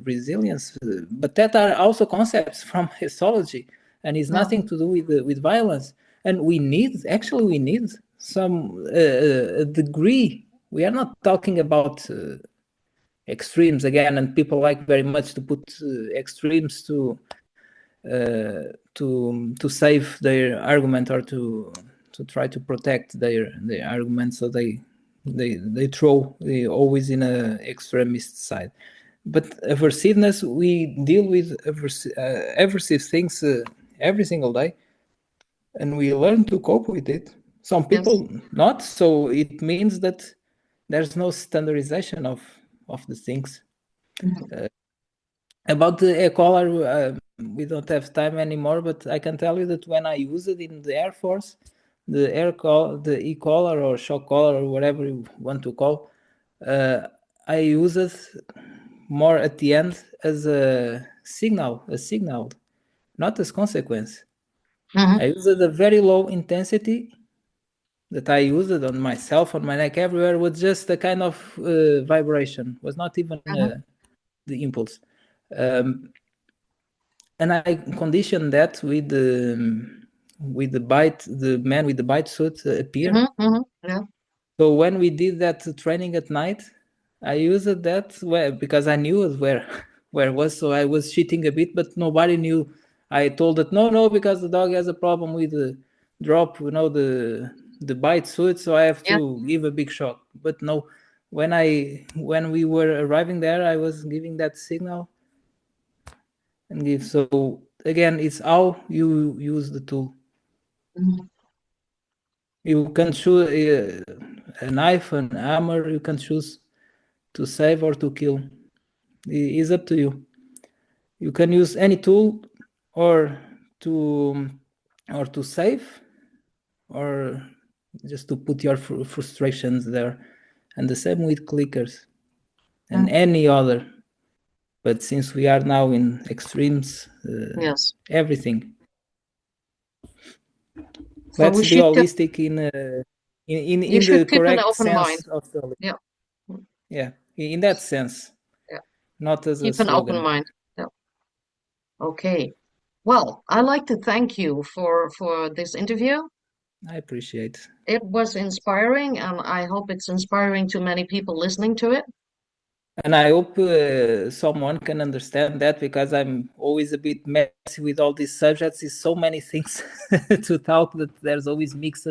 resilience, but that are also concepts from histology, and is nothing to do with violence. And we need some a degree. We are not talking about extremes again, and people like very much to put extremes to save their argument, or to try to protect their argument, so they throw always in a extremist side. But aversiveness, we deal with aversive things every single day, and we learn to cope with it. Some Yes. people not, so it means that there's no standardization of the things. About the e-collar, we don't have time anymore, but I can tell you that when I use it in the Air Force, the e-collar or shock collar or whatever you want to call, I use it more at the end as a signal, not as consequence. I use it at a very low intensity, that I used it on myself, on my neck, everywhere, was just a kind of vibration, was not even the impulse. And I conditioned that with the bite, the man with the bite suit appear. Yeah. So when we did that training at night, I used that because I knew it where where it was. So I was cheating a bit, but nobody knew. I told it no, because the dog has a problem with the drop, the bite suit, so I have Yeah. to give a big shot. But no, when we were arriving there, I was giving that signal and give. So again, it's how you use the tool. You can choose a knife, an hammer. You can choose to save or to kill. It's up to you. You can use any tool, or to save, or just to put your frustrations there. And the same with clickers and any other. But since we are now in extremes, Yes. everything. So Let's we be should keep, holistic you in should the keep an correct open mind. sense of the, Yeah. yeah, in that sense, Yeah. not as a Keep an open slogan. mind. Yeah. Okay. Well, I'd like to thank you for this interview. I appreciate. It was inspiring, and I hope it's inspiring to many people listening to it. And I hope someone can understand that, because I'm always a bit messy with all these subjects. There's so many things to talk that there's always mixed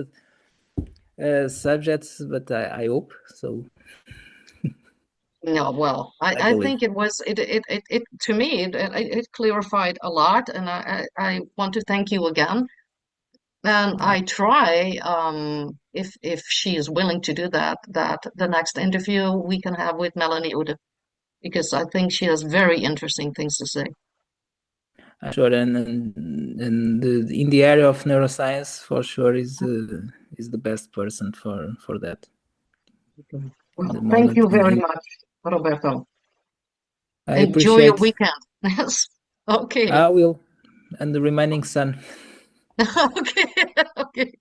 subjects, but I hope so. No, well, I I believe. think it was it to me it clarified a lot, and I want to thank you again. And I try, if she is willing to do that, that the next interview we can have with Melanie Ude, because I think she has very interesting things to say. I'm sure, and in the area of neuroscience, for sure, is the best person for that. In the Well, thank moment, you very he, much, Roberto. I Enjoy your appreciate. weekend. Yes. Okay. I will, and the remaining sun. Okay. Okay.